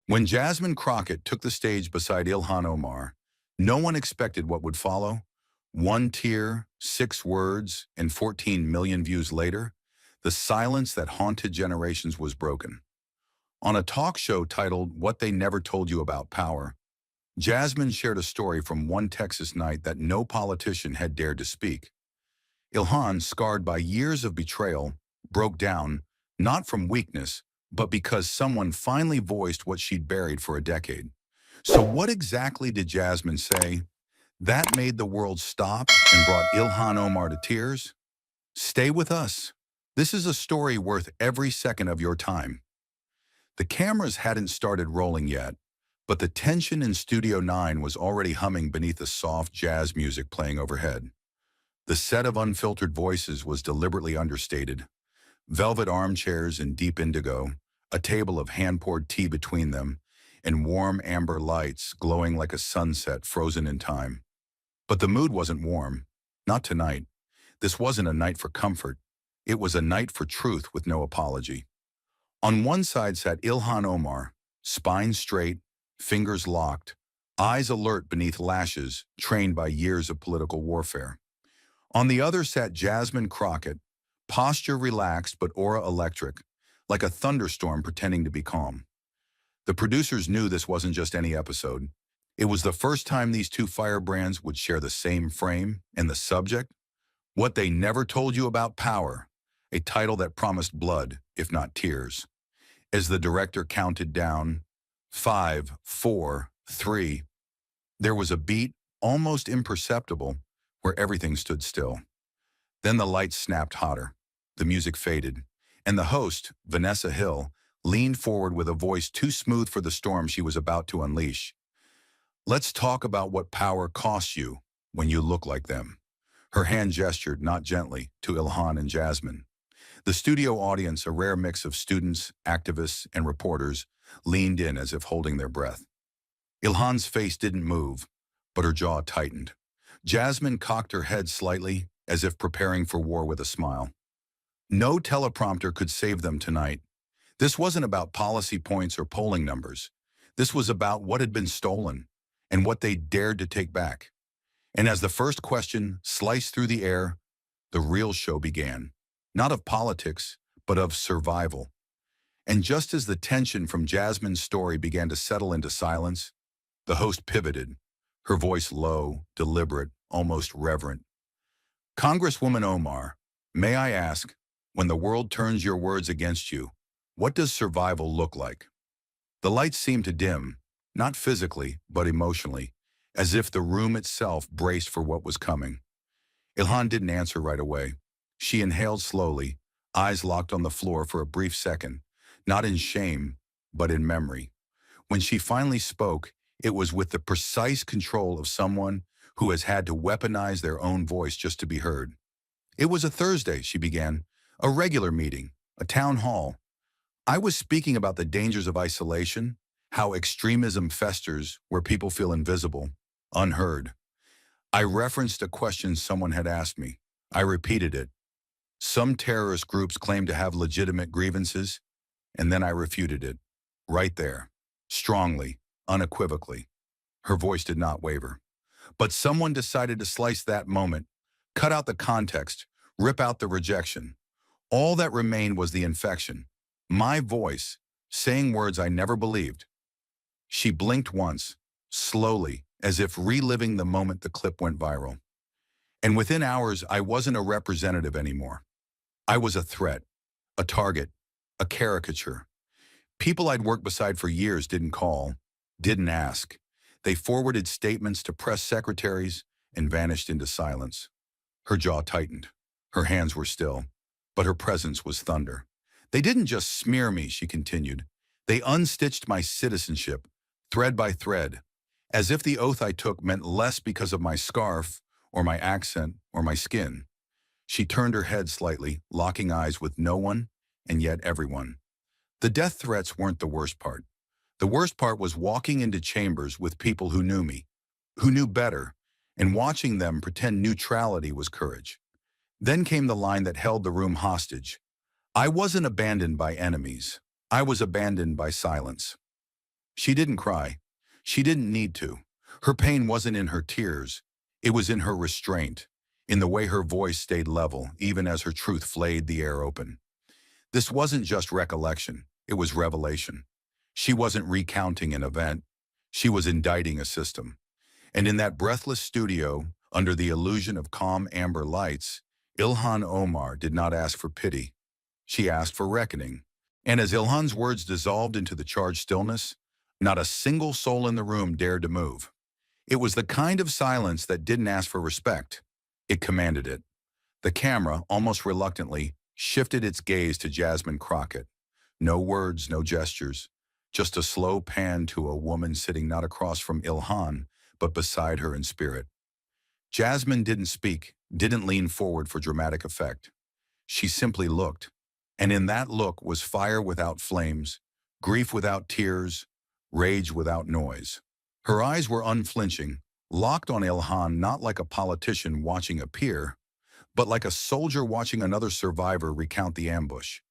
When Jasmine Crockett took the stage beside Ilhan Omar, no one expected what would follow. One tear, 6 words, and 14 million views later, the silence that haunted generations was broken. On a talk show titled What They Never Told You About Power, Jasmine shared a story from one Texas night that no politician had dared to speak. Ilhan, scarred by years of betrayal, broke down, not from weakness, but because someone finally voiced what she'd buried for a decade. So what exactly did Jasmine say that made the world stop and brought Ilhan Omar to tears? Stay with us. This is a story worth every second of your time. The cameras hadn't started rolling yet, but the tension in Studio 9 was already humming beneath the soft jazz music playing overhead. The set of unfiltered voices was deliberately understated. Velvet armchairs in deep indigo, a table of hand-poured tea between them, and warm amber lights glowing like a sunset frozen in time. But the mood wasn't warm. Not tonight. This wasn't a night for comfort. It was a night for truth with no apology. On one side sat Ilhan Omar, spine straight, fingers locked, eyes alert beneath lashes trained by years of political warfare. On the other sat Jasmine Crockett, posture relaxed but aura electric, like a thunderstorm pretending to be calm. The producers knew this wasn't just any episode. It was the first time these two firebrands would share the same frame, and the subject? What They Never Told You About Power, a title that promised blood, if not tears. As the director counted down, 5, 4, 3, there was a beat, almost imperceptible, where everything stood still. Then the lights snapped hotter, the music faded, and the host, Vanessa Hill, leaned forward with a voice too smooth for the storm she was about to unleash. Let's talk about what power costs you when you look like them. Her hand gestured, not gently, to Ilhan and Jasmine. The studio audience, a rare mix of students, activists, and reporters, leaned in as if holding their breath. Ilhan's face didn't move, but her jaw tightened. Jasmine cocked her head slightly, as if preparing for war with a smile. No teleprompter could save them tonight. This wasn't about policy points or polling numbers. This was about what had been stolen and what they dared to take back. And as the first question sliced through the air, the real show began. Not of politics, but of survival. And just as the tension from Jasmine's story began to settle into silence, the host pivoted, her voice low, deliberate, almost reverent. Congresswoman Omar, may I ask, when the world turns your words against you, what does survival look like? The lights seemed to dim, not physically, but emotionally, as if the room itself braced for what was coming. Ilhan didn't answer right away. She inhaled slowly, eyes locked on the floor for a brief second, not in shame, but in memory. When she finally spoke, it was with the precise control of someone who has had to weaponize their own voice just to be heard. It was a Thursday, she began, a regular meeting, a town hall. I was speaking about the dangers of isolation, how extremism festers where people feel invisible, unheard. I referenced a question someone had asked me. I repeated it. Some terrorist groups claim to have legitimate grievances, and then I refuted it. Right there. Strongly, unequivocally. Her voice did not waver. But someone decided to slice that moment, cut out the context, rip out the rejection. All that remained was the infection. My voice, saying words I never believed. She blinked once, slowly, as if reliving the moment the clip went viral. And within hours, I wasn't a representative anymore. I was a threat, a target, a caricature. People I'd worked beside for years didn't call, didn't ask. They forwarded statements to press secretaries and vanished into silence. Her jaw tightened. Her hands were still, but her presence was thunder. They didn't just smear me, she continued. They unstitched my citizenship, thread by thread, as if the oath I took meant less because of my scarf, or my accent, or my skin. She turned her head slightly, locking eyes with no one, and yet everyone. The death threats weren't the worst part. The worst part was walking into chambers with people who knew me, who knew better, and watching them pretend neutrality was courage. Then came the line that held the room hostage. I wasn't abandoned by enemies. I was abandoned by silence. She didn't cry. She didn't need to. Her pain wasn't in her tears. It was in her restraint, in the way her voice stayed level, even as her truth flayed the air open. This wasn't just recollection. It was revelation. She wasn't recounting an event. She was indicting a system. And in that breathless studio, under the illusion of calm amber lights, Ilhan Omar did not ask for pity. She asked for reckoning. And as Ilhan's words dissolved into the charged stillness, not a single soul in the room dared to move. It was the kind of silence that didn't ask for respect. It commanded it. The camera, almost reluctantly, shifted its gaze to Jasmine Crockett. No words, no gestures, just a slow pan to a woman sitting not across from Ilhan, but beside her in spirit. Jasmine didn't speak, didn't lean forward for dramatic effect. She simply looked. And in that look was fire without flames, grief without tears, rage without noise. Her eyes were unflinching, locked on Ilhan not like a politician watching a peer, but like a soldier watching another survivor recount the ambush.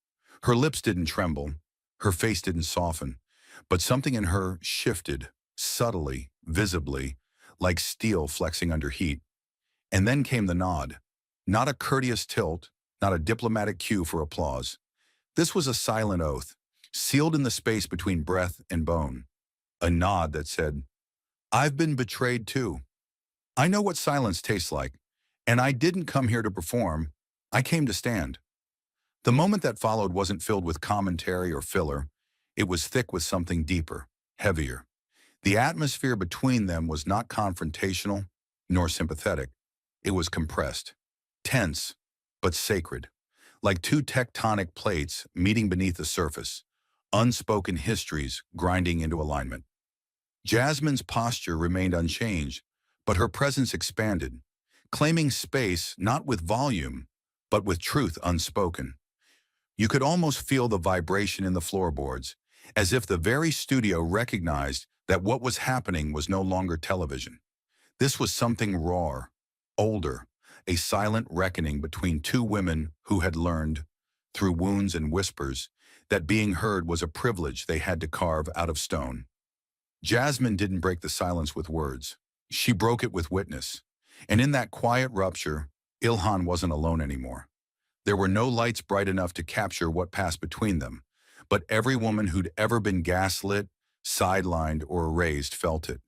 Her lips didn't tremble, her face didn't soften, but something in her shifted, subtly, visibly, like steel flexing under heat. And then came the nod. Not a courteous tilt, not a diplomatic cue for applause. This was a silent oath, sealed in the space between breath and bone. A nod that said, "I've been betrayed too. I know what silence tastes like, and I didn't come here to perform. I came to stand." The moment that followed wasn't filled with commentary or filler. It was thick with something deeper, heavier. The atmosphere between them was not confrontational, nor sympathetic. It was compressed, tense, but sacred, like two tectonic plates meeting beneath the surface, unspoken histories grinding into alignment. Jasmine's posture remained unchanged, but her presence expanded, claiming space not with volume, but with truth unspoken. You could almost feel the vibration in the floorboards, as if the very studio recognized that what was happening was no longer television. This was something raw, older, a silent reckoning between two women who had learned, through wounds and whispers, that being heard was a privilege they had to carve out of stone. Jasmine didn't break the silence with words. She broke it with witness. And in that quiet rupture, Ilhan wasn't alone anymore. There were no lights bright enough to capture what passed between them, but every woman who'd ever been gaslit, sidelined, or erased felt it.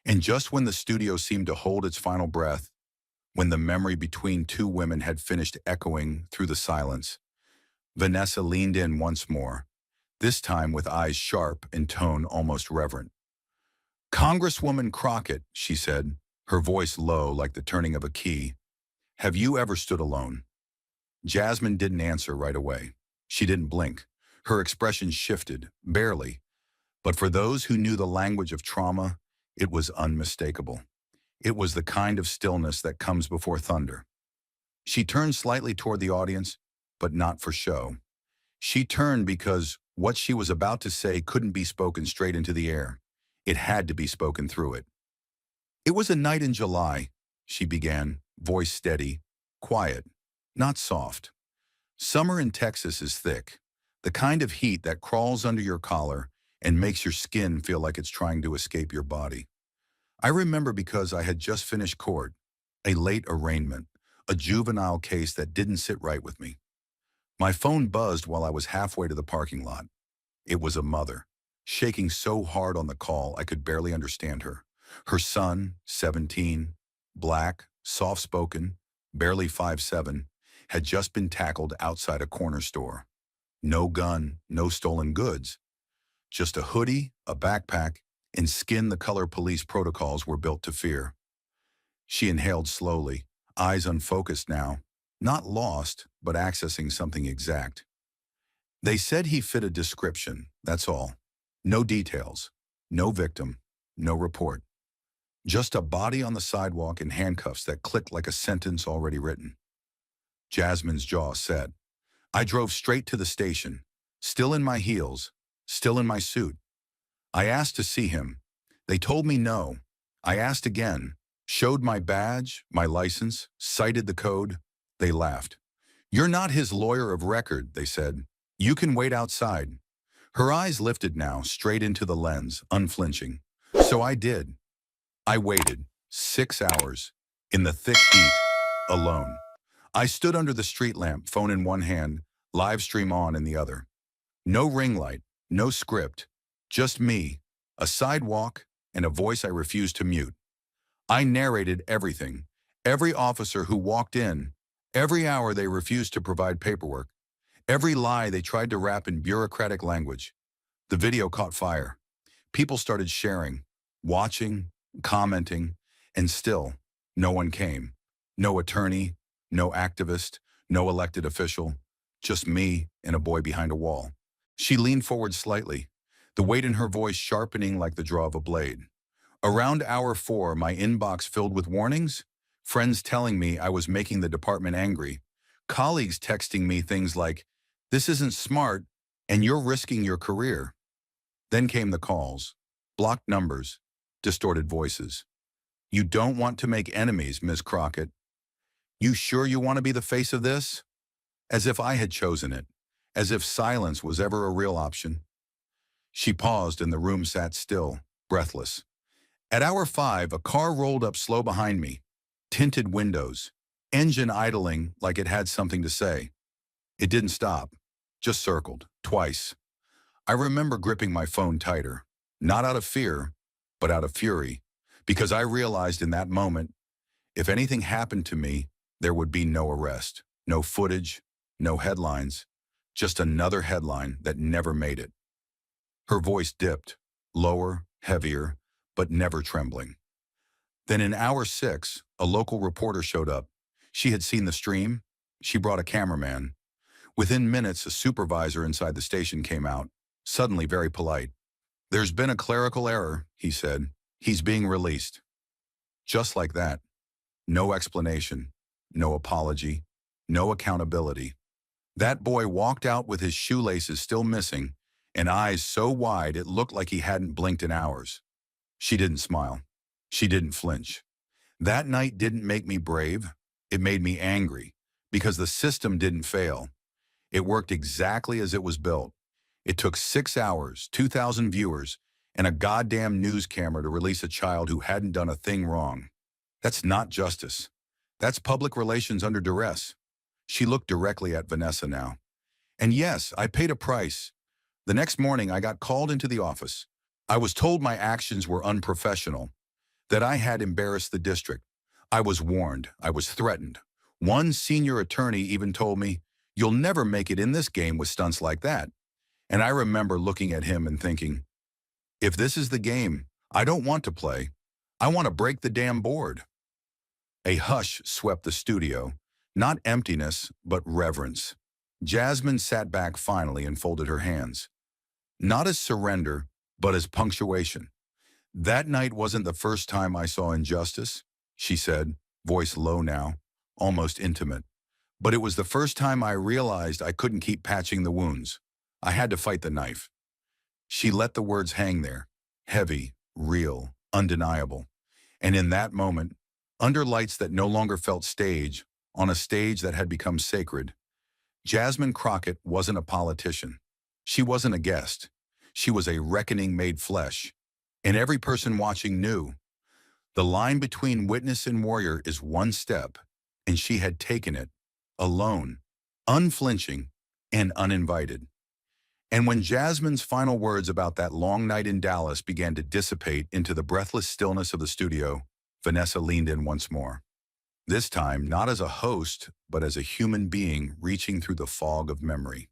And just when the studio seemed to hold its final breath, when the memory between two women had finished echoing through the silence, Vanessa leaned in once more, this time with eyes sharp and tone almost reverent. "Congresswoman Crockett," she said, her voice low like the turning of a key, "have you ever stood alone?" Jasmine didn't answer right away. She didn't blink. Her expression shifted, barely. But for those who knew the language of trauma, it was unmistakable. It was the kind of stillness that comes before thunder. She turned slightly toward the audience, but not for show. She turned because what she was about to say couldn't be spoken straight into the air. It had to be spoken through it. "It was a night in July," she began, voice steady, quiet, not soft. "Summer in Texas is thick, the kind of heat that crawls under your collar and makes your skin feel like it's trying to escape your body. I remember because I had just finished court, a late arraignment, a juvenile case that didn't sit right with me. My phone buzzed while I was halfway to the parking lot. It was a mother, shaking so hard on the call I could barely understand her. Her son, 17, black, soft-spoken, barely 5'7", had just been tackled outside a corner store. No gun, no stolen goods. Just a hoodie, a backpack, and skin the color police protocols were built to fear. She inhaled slowly, eyes unfocused now, not lost, but accessing something exact. "They said he fit a description, that's all. No details, no victim, no report. Just a body on the sidewalk in handcuffs that clicked like a sentence already written." Jasmine's jaw set. "I drove straight to the station, still in my heels, still in my suit. I asked to see him. They told me no. I asked again, showed my badge, my license, cited the code. They laughed. 'You're not his lawyer of record,' they said. 'You can wait outside.' Her eyes lifted now, straight into the lens, unflinching. So I did. I waited 6 hours in the thick heat, alone. I stood under the street lamp, phone in one hand, live stream on in the other. No ring light, no script, just me, a sidewalk, and a voice I refused to mute. I narrated everything, every officer who walked in, every hour they refused to provide paperwork, every lie they tried to wrap in bureaucratic language. The video caught fire. People started sharing, watching, commenting, and still, no one came. No attorney, no activist, no elected official, just me and a boy behind a wall. She leaned forward slightly, the weight in her voice sharpening like the draw of a blade. Around hour 4, my inbox filled with warnings, friends telling me I was making the department angry, colleagues texting me things like, "This isn't smart, and you're risking your career." Then came the calls, blocked numbers, distorted voices. "You don't want to make enemies, Ms. Crockett. You sure you want to be the face of this?" As if I had chosen it, as if silence was ever a real option. She paused and the room sat still, breathless. At hour 5, a car rolled up slow behind me, tinted windows, engine idling like it had something to say. It didn't stop, just circled, twice. I remember gripping my phone tighter, not out of fear, but out of fury, because I realized in that moment, if anything happened to me, there would be no arrest, no footage, no headlines, just another headline that never made it. Her voice dipped, lower, heavier, but never trembling. Then in hour 6, a local reporter showed up. She had seen the stream. She brought a cameraman. Within minutes, a supervisor inside the station came out, suddenly very polite. "There's been a clerical error," he said. "He's being released." Just like that. No explanation, no apology, no accountability. That boy walked out with his shoelaces still missing and eyes so wide it looked like he hadn't blinked in hours. She didn't smile. She didn't flinch. That night didn't make me brave. It made me angry because the system didn't fail. It worked exactly as it was built. It took 6 hours, 2,000 viewers, and a goddamn news camera to release a child who hadn't done a thing wrong. That's not justice. That's public relations under duress. She looked directly at Vanessa now. And yes, I paid a price. The next morning, I got called into the office. I was told my actions were unprofessional, that I had embarrassed the district. I was warned. I was threatened. One senior attorney even told me, "You'll never make it in this game with stunts like that." And I remember looking at him and thinking, if this is the game, I don't want to play. I want to break the damn board. A hush swept the studio, not emptiness, but reverence. Jasmine sat back finally and folded her hands. Not as surrender, but as punctuation. "That night wasn't the first time I saw injustice," she said, voice low now, almost intimate. "But it was the first time I realized I couldn't keep patching the wounds. I had to fight the knife." She let the words hang there, heavy, real, undeniable. And in that moment, under lights that no longer felt stage, on a stage that had become sacred, Jasmine Crockett wasn't a politician. She wasn't a guest. She was a reckoning made flesh. And every person watching knew. The line between witness and warrior is one step, and she had taken it, alone, unflinching, and uninvited. And when Jasmine's final words about that long night in Dallas began to dissipate into the breathless stillness of the studio, Vanessa leaned in once more. This time, not as a host, but as a human being reaching through the fog of memory.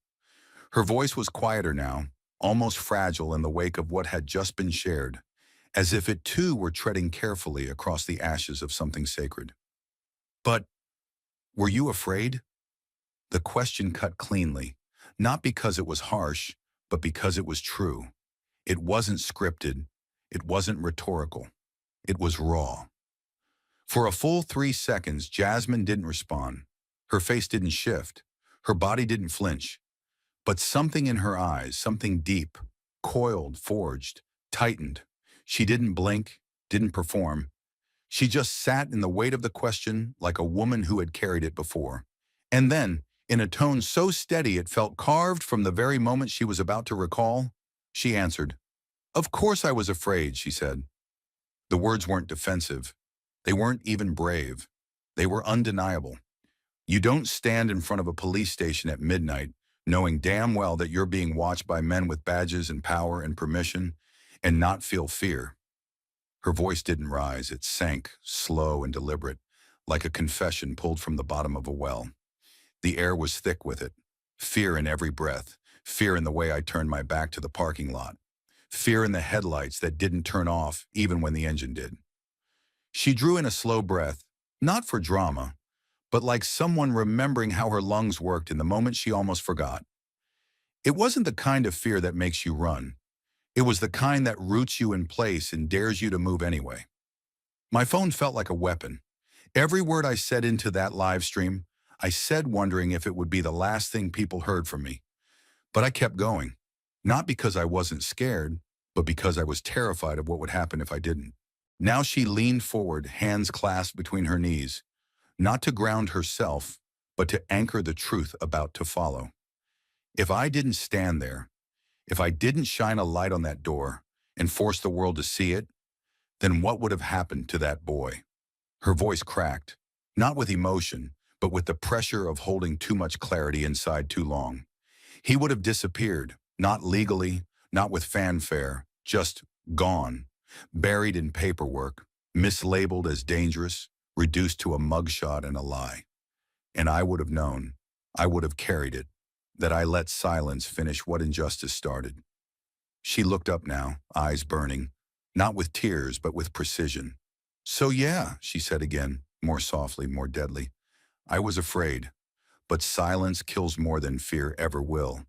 Her voice was quieter now, almost fragile in the wake of what had just been shared, as if it too were treading carefully across the ashes of something sacred. "But were you afraid?" The question cut cleanly, not because it was harsh, but because it was true. It wasn't scripted. It wasn't rhetorical. It was raw. For a full 3 seconds, Jasmine didn't respond. Her face didn't shift. Her body didn't flinch. But something in her eyes, something deep, coiled, forged, tightened. She didn't blink, didn't perform. She just sat in the weight of the question like a woman who had carried it before. And then, In a tone so steady it felt carved from the very moment she was about to recall, she answered, "Of course I was afraid," she said. The words weren't defensive. They weren't even brave. They were undeniable. You don't stand in front of a police station at midnight knowing damn well that you're being watched by men with badges and power and permission and not feel fear. Her voice didn't rise. It sank, slow and deliberate, like a confession pulled from the bottom of a well. The air was thick with it. Fear in every breath. Fear in the way I turned my back to the parking lot. Fear in the headlights that didn't turn off even when the engine did. She drew in a slow breath, not for drama, but like someone remembering how her lungs worked in the moment she almost forgot. It wasn't the kind of fear that makes you run. It was the kind that roots you in place and dares you to move anyway. My phone felt like a weapon. Every word I said into that live stream, I said wondering if it would be the last thing people heard from me. But I kept going. Not because I wasn't scared, but because I was terrified of what would happen if I didn't. Now she leaned forward, hands clasped between her knees, not to ground herself, but to anchor the truth about to follow. If I didn't stand there, if I didn't shine a light on that door and force the world to see it, then what would have happened to that boy? Her voice cracked, not with emotion, but with the pressure of holding too much clarity inside too long. He would have disappeared, not legally, not with fanfare, just gone, buried in paperwork, mislabeled as dangerous, reduced to a mugshot and a lie. And I would have known, I would have carried it, that I let silence finish what injustice started. She looked up now, eyes burning, not with tears, but with precision. "So yeah," she said again, more softly, more deadly. "I was afraid, but silence kills more than fear ever will.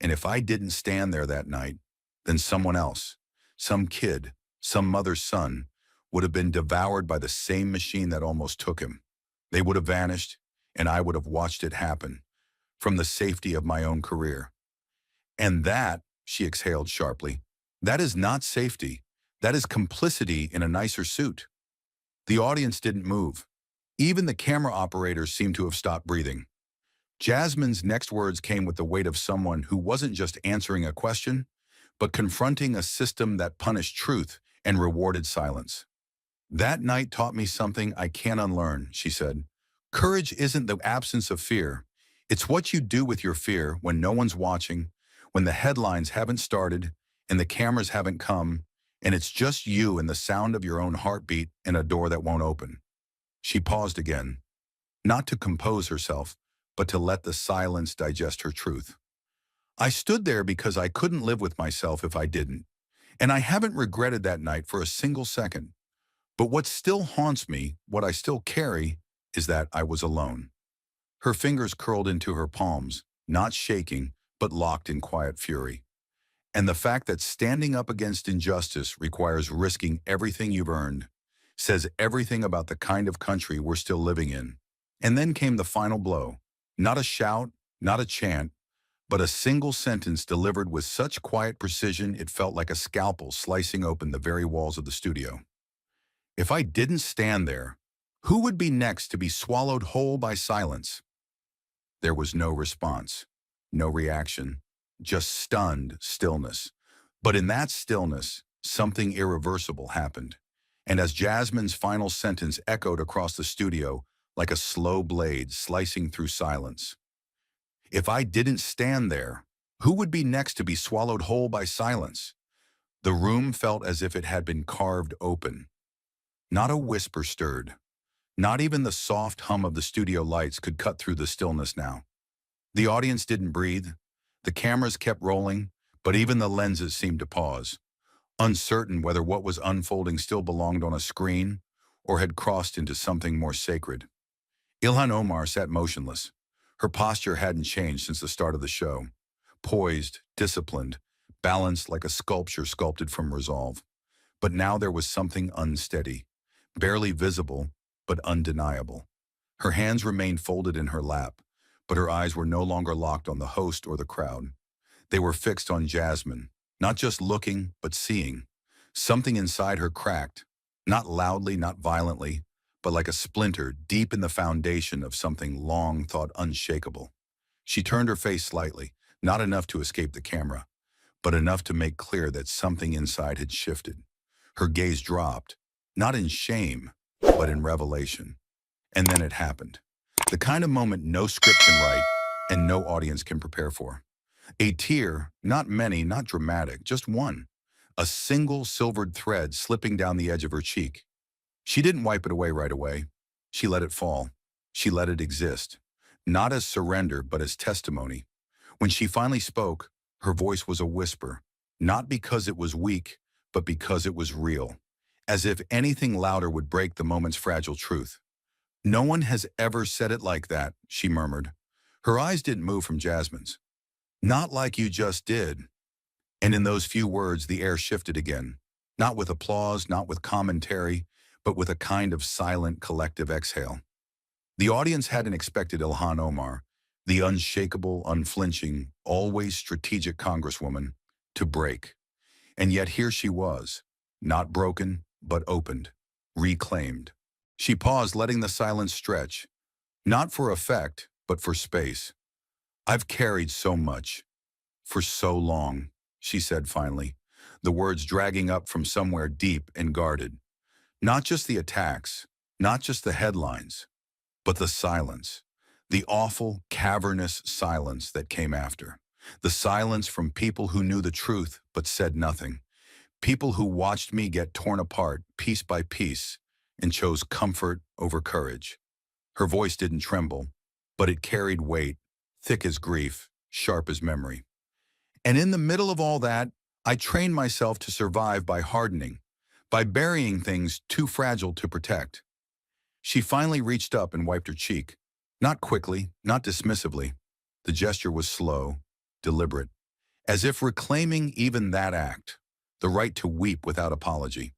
And if I didn't stand there that night, then someone else, some kid, some mother's son, would have been devoured by the same machine that almost took him. They would have vanished, and I would have watched it happen, from the safety of my own career. And that," she exhaled sharply, "that is not safety. That is complicity in a nicer suit." The audience didn't move. Even the camera operators seemed to have stopped breathing. Jasmine's next words came with the weight of someone who wasn't just answering a question, but confronting a system that punished truth and rewarded silence. "That night taught me something I can't unlearn," she said. "Courage isn't the absence of fear. It's what you do with your fear when no one's watching, when the headlines haven't started and the cameras haven't come, and it's just you and the sound of your own heartbeat and a door that won't open." She paused again, not to compose herself, but to let the silence digest her truth. "I stood there because I couldn't live with myself if I didn't, and I haven't regretted that night for a single second. But what still haunts me, what I still carry, is that I was alone." Her fingers curled into her palms, not shaking, but locked in quiet fury. "And the fact that standing up against injustice requires risking everything you've earned says everything about the kind of country we're still living in." And then came the final blow. Not a shout, not a chant, but a single sentence delivered with such quiet precision it felt like a scalpel slicing open the very walls of the studio. "If I didn't stand there, who would be next to be swallowed whole by silence?" There was no response, no reaction, just stunned stillness. But in that stillness, something irreversible happened. And as Jasmine's final sentence echoed across the studio like a slow blade slicing through silence, "If I didn't stand there, who would be next to be swallowed whole by silence?" The room felt as if it had been carved open. Not a whisper stirred. Not even the soft hum of the studio lights could cut through the stillness now. The audience didn't breathe. The cameras kept rolling, but even the lenses seemed to pause, uncertain whether what was unfolding still belonged on a screen or had crossed into something more sacred. Ilhan Omar sat motionless. Her posture hadn't changed since the start of the show. Poised, disciplined, balanced like a sculpture sculpted from resolve. But now there was something unsteady, barely visible, but undeniable. Her hands remained folded in her lap, but her eyes were no longer locked on the host or the crowd. They were fixed on Jasmine, not just looking, but seeing. Something inside her cracked, not loudly, not violently, but like a splinter deep in the foundation of something long thought unshakable. She turned her face slightly, not enough to escape the camera, but enough to make clear that something inside had shifted. Her gaze dropped, not in shame, but in revelation. And then it happened. The kind of moment no script can write and no audience can prepare for. A tear, not many, not dramatic, just one. A single silvered thread slipping down the edge of her cheek. She didn't wipe it away right away. She let it fall. She let it exist. Not as surrender, but as testimony. When she finally spoke, her voice was a whisper, not because it was weak, but because it was real. As if anything louder would break the moment's fragile truth. "No one has ever said it like that," she murmured. Her eyes didn't move from Jasmine's. "Not like you just did." And in those few words, the air shifted again. Not with applause, not with commentary, but with a kind of silent, collective exhale. The audience hadn't expected Ilhan Omar, the unshakable, unflinching, always strategic congresswoman, to break. And yet here she was, not broken, but opened, reclaimed. She paused, letting the silence stretch, not for effect, but for space. "I've carried so much, for so long," she said finally, the words dragging up from somewhere deep and guarded. Not just the attacks, not just the headlines, but the silence. The awful, cavernous silence that came after. The silence from people who knew the truth but said nothing. People who watched me get torn apart piece by piece and chose comfort over courage. Her voice didn't tremble, but it carried weight, thick as grief, sharp as memory. And in the middle of all that, I trained myself to survive by hardening, by burying things too fragile to protect. She finally reached up and wiped her cheek. Not quickly, not dismissively. The gesture was slow, deliberate, as if reclaiming even that act, the right to weep without apology.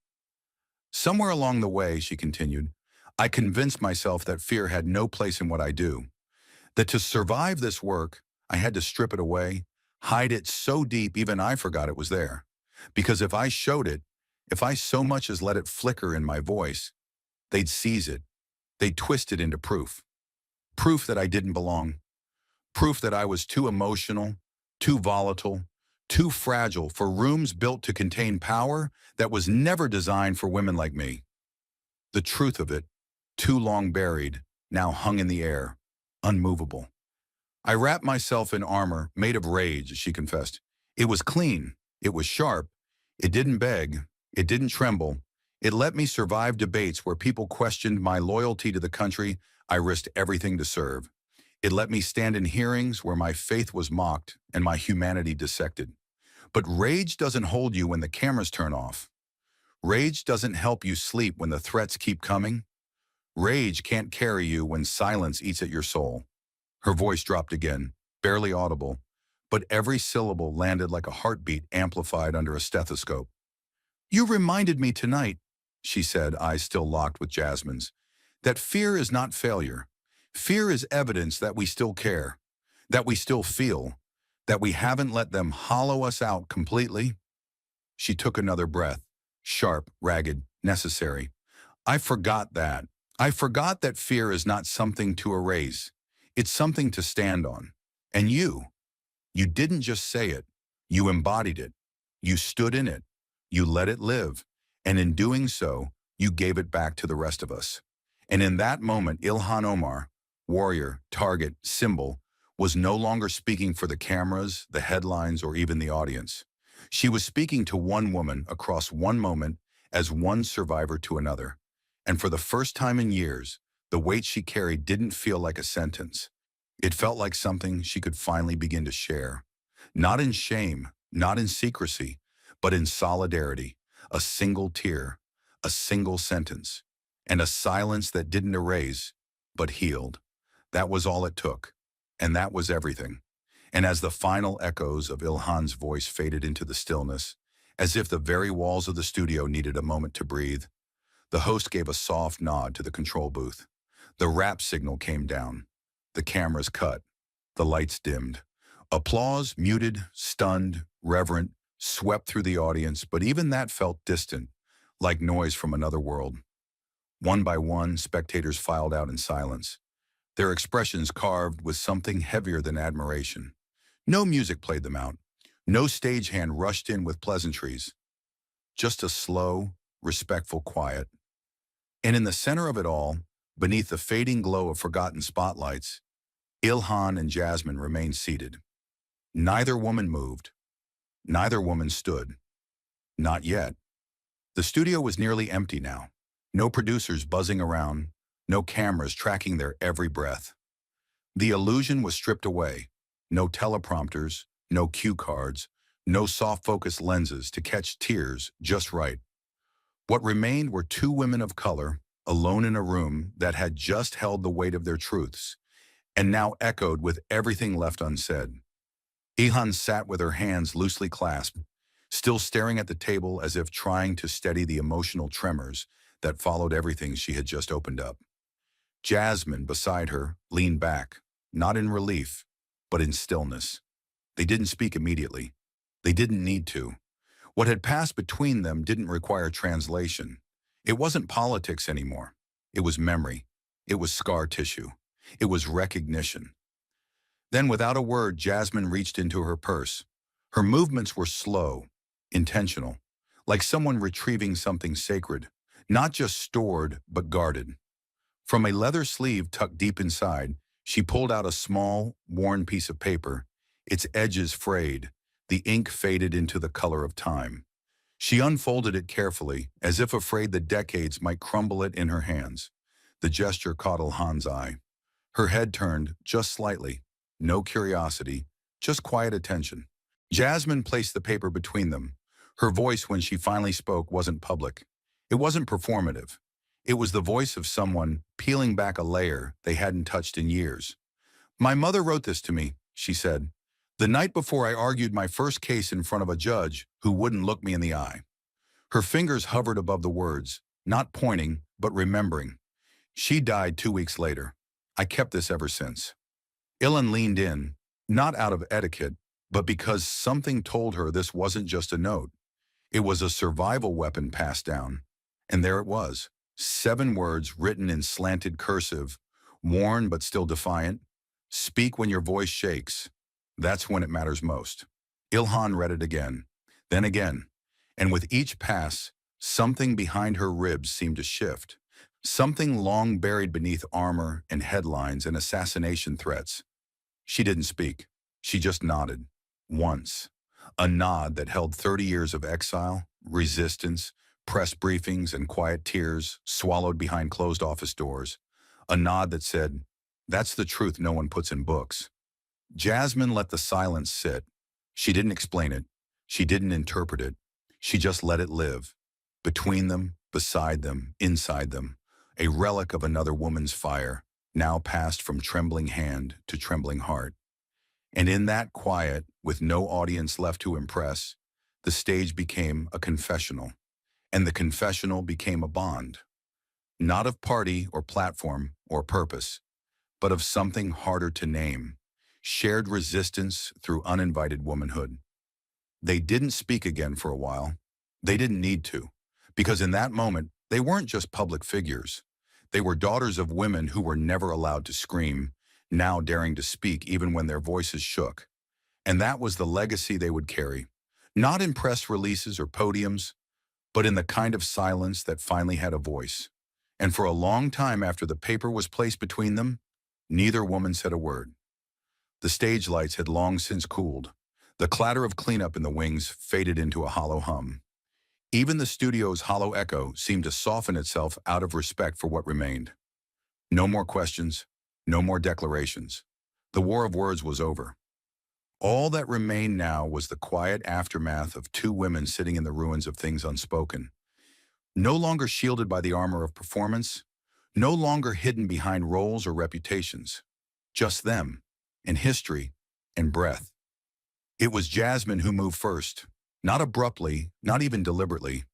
"Somewhere along the way," she continued, "I convinced myself that fear had no place in what I do, that to survive this work, I had to strip it away, hide it so deep even I forgot it was there. Because if I showed it, if I so much as let it flicker in my voice, they'd seize it, they'd twist it into proof. Proof that I didn't belong. Proof that I was too emotional, too volatile, too fragile for rooms built to contain power that was never designed for women like me. The truth of it, too long buried, now hung in the air, unmovable. I wrapped myself in armor made of rage," she confessed. "It was clean, it was sharp, it didn't beg, it didn't tremble. It let me survive debates where people questioned my loyalty to the country I risked everything to serve. It let me stand in hearings where my faith was mocked and my humanity dissected. But rage doesn't hold you when the cameras turn off. Rage doesn't help you sleep when the threats keep coming. Rage can't carry you when silence eats at your soul." Her voice dropped again, barely audible, but every syllable landed like a heartbeat amplified under a stethoscope. "You reminded me tonight," she said, eyes still locked with Jasmine's, "that fear is not failure. Fear is evidence that we still care, that we still feel, that we haven't let them hollow us out completely." She took another breath, sharp, ragged, necessary. "I forgot that. I forgot that fear is not something to erase. It's something to stand on. And you didn't just say it. You embodied it. You stood in it. You let it live. And in doing so, you gave it back to the rest of us." And in that moment, Ilhan Omar, warrior, target, symbol, was no longer speaking for the cameras, the headlines, or even the audience. She was speaking to one woman across one moment as one survivor to another. And for the first time in years, the weight she carried didn't feel like a sentence. It felt like something she could finally begin to share. Not in shame, not in secrecy, but in solidarity. A single tear, a single sentence, and a silence that didn't erase, but healed. That was all it took, and that was everything. And as the final echoes of Ilhan's voice faded into the stillness, as if the very walls of the studio needed a moment to breathe, the host gave a soft nod to the control booth. The wrap signal came down. The cameras cut. The lights dimmed. Applause, muted, stunned, reverent, swept through the audience, but even that felt distant, like noise from another world. One by one, spectators filed out in silence, their expressions carved with something heavier than admiration. No music played them out. No stagehand rushed in with pleasantries. Just a slow, respectful quiet. And in the center of it all, beneath the fading glow of forgotten spotlights, Ilhan and Jasmine remained seated. Neither woman moved. Neither woman stood. Not yet. The studio was nearly empty now. No producers buzzing around, no cameras tracking their every breath. The illusion was stripped away. No teleprompters, no cue cards, no soft-focus lenses to catch tears just right. What remained were two women of color, alone in a room that had just held the weight of their truths, and now echoed with everything left unsaid. Ilhan sat with her hands loosely clasped, still staring at the table as if trying to steady the emotional tremors that followed everything she had just opened up. Jasmine, beside her, leaned back, not in relief, but in stillness. They didn't speak immediately. They didn't need to. What had passed between them didn't require translation. It wasn't politics anymore. It was memory. It was scar tissue. It was recognition. Then, without a word, Jasmine reached into her purse. Her movements were slow, intentional, like someone retrieving something sacred, not just stored, but guarded. From a leather sleeve tucked deep inside, she pulled out a small, worn piece of paper, its edges frayed, the ink faded into the color of time. She unfolded it carefully, as if afraid the decades might crumble it in her hands. The gesture caught Ilhan's eye. Her head turned just slightly. No curiosity, just quiet attention. Jasmine placed the paper between them. Her voice when she finally spoke wasn't public. It wasn't performative. It was the voice of someone peeling back a layer they hadn't touched in years. "My mother wrote this to me," she said, "the night before I argued my first case in front of a judge who wouldn't look me in the eye." Her fingers hovered above the words, not pointing, but remembering. "She died 2 weeks later. I kept this ever since." Ilhan leaned in, not out of etiquette, but because something told her this wasn't just a note. It was a survival weapon passed down. And there it was, 7 words written in slanted cursive, worn but still defiant. "Speak when your voice shakes. That's when it matters most." Ilhan read it again, then again, and with each pass, something behind her ribs seemed to shift. Something long buried beneath armor and headlines and assassination threats. She didn't speak. She just nodded. Once. A nod that held 30 years of exile, resistance, press briefings, and quiet tears swallowed behind closed office doors. A nod that said, "That's the truth no one puts in books." Jasmine let the silence sit. She didn't explain it. She didn't interpret it. She just let it live. Between them, beside them, inside them. A relic of another woman's fire, now passed from trembling hand to trembling heart. And in that quiet, with no audience left to impress, the stage became a confessional. And the confessional became a bond. Not of party or platform or purpose, but of something harder to name. Shared resistance through uninvited womanhood. They didn't speak again for a while. They didn't need to, because in that moment, they weren't just public figures. They were daughters of women who were never allowed to scream, now daring to speak even when their voices shook. And that was the legacy they would carry, not in press releases or podiums, but in the kind of silence that finally had a voice. And for a long time after the paper was placed between them, neither woman said a word. The stage lights had long since cooled. The clatter of cleanup in the wings faded into a hollow hum. Even the studio's hollow echo seemed to soften itself out of respect for what remained. No more questions, no more declarations. The war of words was over. All that remained now was the quiet aftermath of 2 women sitting in the ruins of things unspoken. No longer shielded by the armor of performance, no longer hidden behind roles or reputations. Just them, and history, and breath. It was Jasmine who moved first, not abruptly, not even deliberately.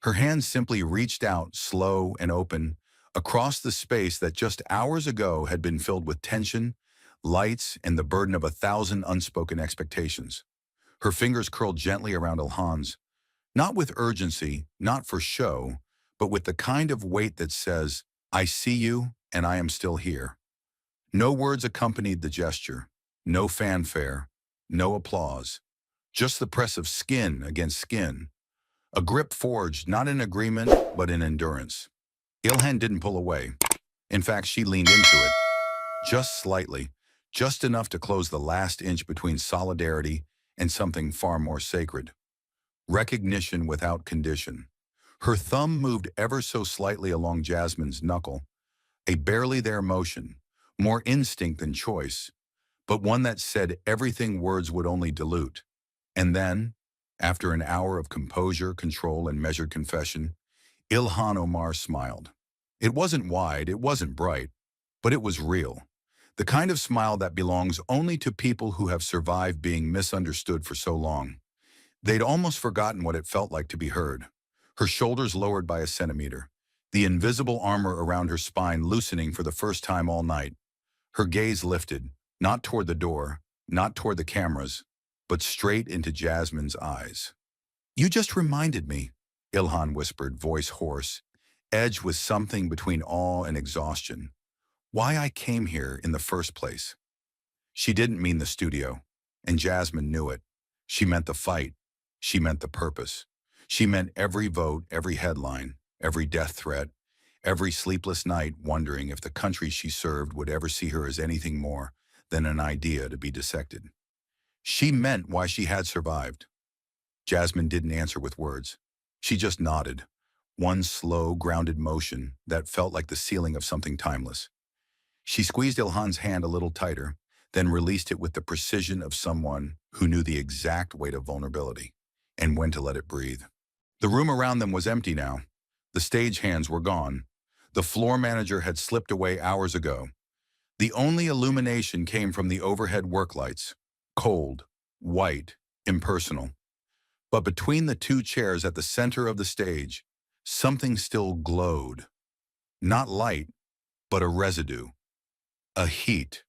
Her hands simply reached out, slow and open, across the space that just hours ago had been filled with tension, lights, and the burden of 1,000 unspoken expectations. Her fingers curled gently around Ilhan's, not with urgency, not for show, but with the kind of weight that says, "I see you, and I am still here." No words accompanied the gesture, no fanfare, no applause, just the press of skin against skin, a grip forged not in agreement but in endurance. Ilhan didn't pull away. In fact, she leaned into it, just slightly, just enough to close the last inch between solidarity and something far more sacred. Recognition without condition. Her thumb moved ever so slightly along Jasmine's knuckle, a barely there motion, more instinct than choice, but one that said everything words would only dilute. And then, after an hour of composure, control, and measured confession, Ilhan Omar smiled. It wasn't wide, it wasn't bright, but it was real. The kind of smile that belongs only to people who have survived being misunderstood for so long. They'd almost forgotten what it felt like to be heard. Her shoulders lowered by a centimeter, the invisible armor around her spine loosening for the first time all night. Her gaze lifted, not toward the door, not toward the cameras, but straight into Jasmine's eyes. "You just reminded me," Ilhan whispered, voice hoarse, edged with something between awe and exhaustion, "why I came here in the first place." She didn't mean the studio, and Jasmine knew it. She meant the fight. She meant the purpose. She meant every vote, every headline, every death threat, every sleepless night wondering if the country she served would ever see her as anything more than an idea to be dissected. She meant why she had survived. Jasmine didn't answer with words. She just nodded, one slow, grounded motion that felt like the sealing of something timeless. She squeezed Ilhan's hand a little tighter, then released it with the precision of someone who knew the exact weight of vulnerability and when to let it breathe. The room around them was empty now. The stage hands were gone. The floor manager had slipped away hours ago. The only illumination came from the overhead work lights, cold, white, impersonal. But between the two chairs at the center of the stage, something still glowed. Not light, but a residue, a heat,